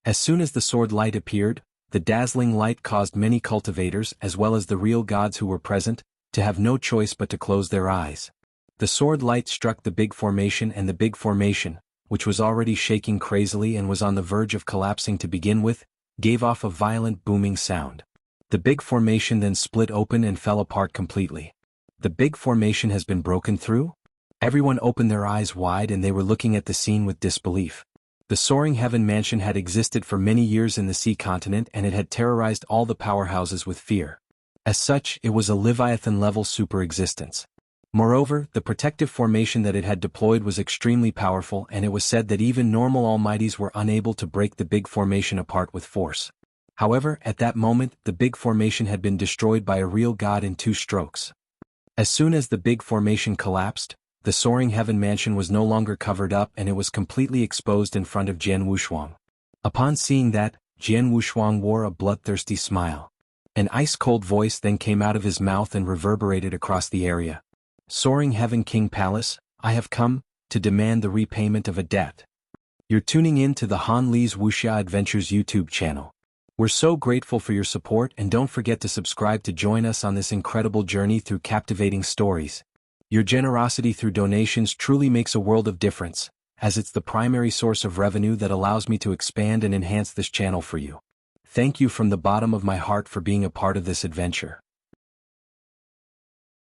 As soon as the sword light appeared, the dazzling light caused many cultivators as well as the real gods who were present, to have no choice but to close their eyes. The sword light struck the big formation and the big formation, which was already shaking crazily and was on the verge of collapsing to begin with, gave off a violent booming sound. The big formation then split open and fell apart completely. The big formation has been broken through? Everyone opened their eyes wide and they were looking at the scene with disbelief. The Soaring Heaven Mansion had existed for many years in the sea continent and it had terrorized all the powerhouses with fear. As such, it was a Leviathan-level super-existence. Moreover, the protective formation that it had deployed was extremely powerful and it was said that even normal almighties were unable to break the big formation apart with force. However, at that moment, the big formation had been destroyed by a real god in 2 strokes. As soon as the big formation collapsed, the Soaring Heaven Mansion was no longer covered up and it was completely exposed in front of Jianghu. Upon seeing that, Jianghu wore a bloodthirsty smile. An ice-cold voice then came out of his mouth and reverberated across the area. Soaring Heaven King Palace, I have come to demand the repayment of a debt. You're tuning in to the Han Li's Wuxia Adventures YouTube channel. We're so grateful for your support and don't forget to subscribe to join us on this incredible journey through captivating stories. Your generosity through donations truly makes a world of difference, as it's the primary source of revenue that allows me to expand and enhance this channel for you. Thank you from the bottom of my heart for being a part of this adventure.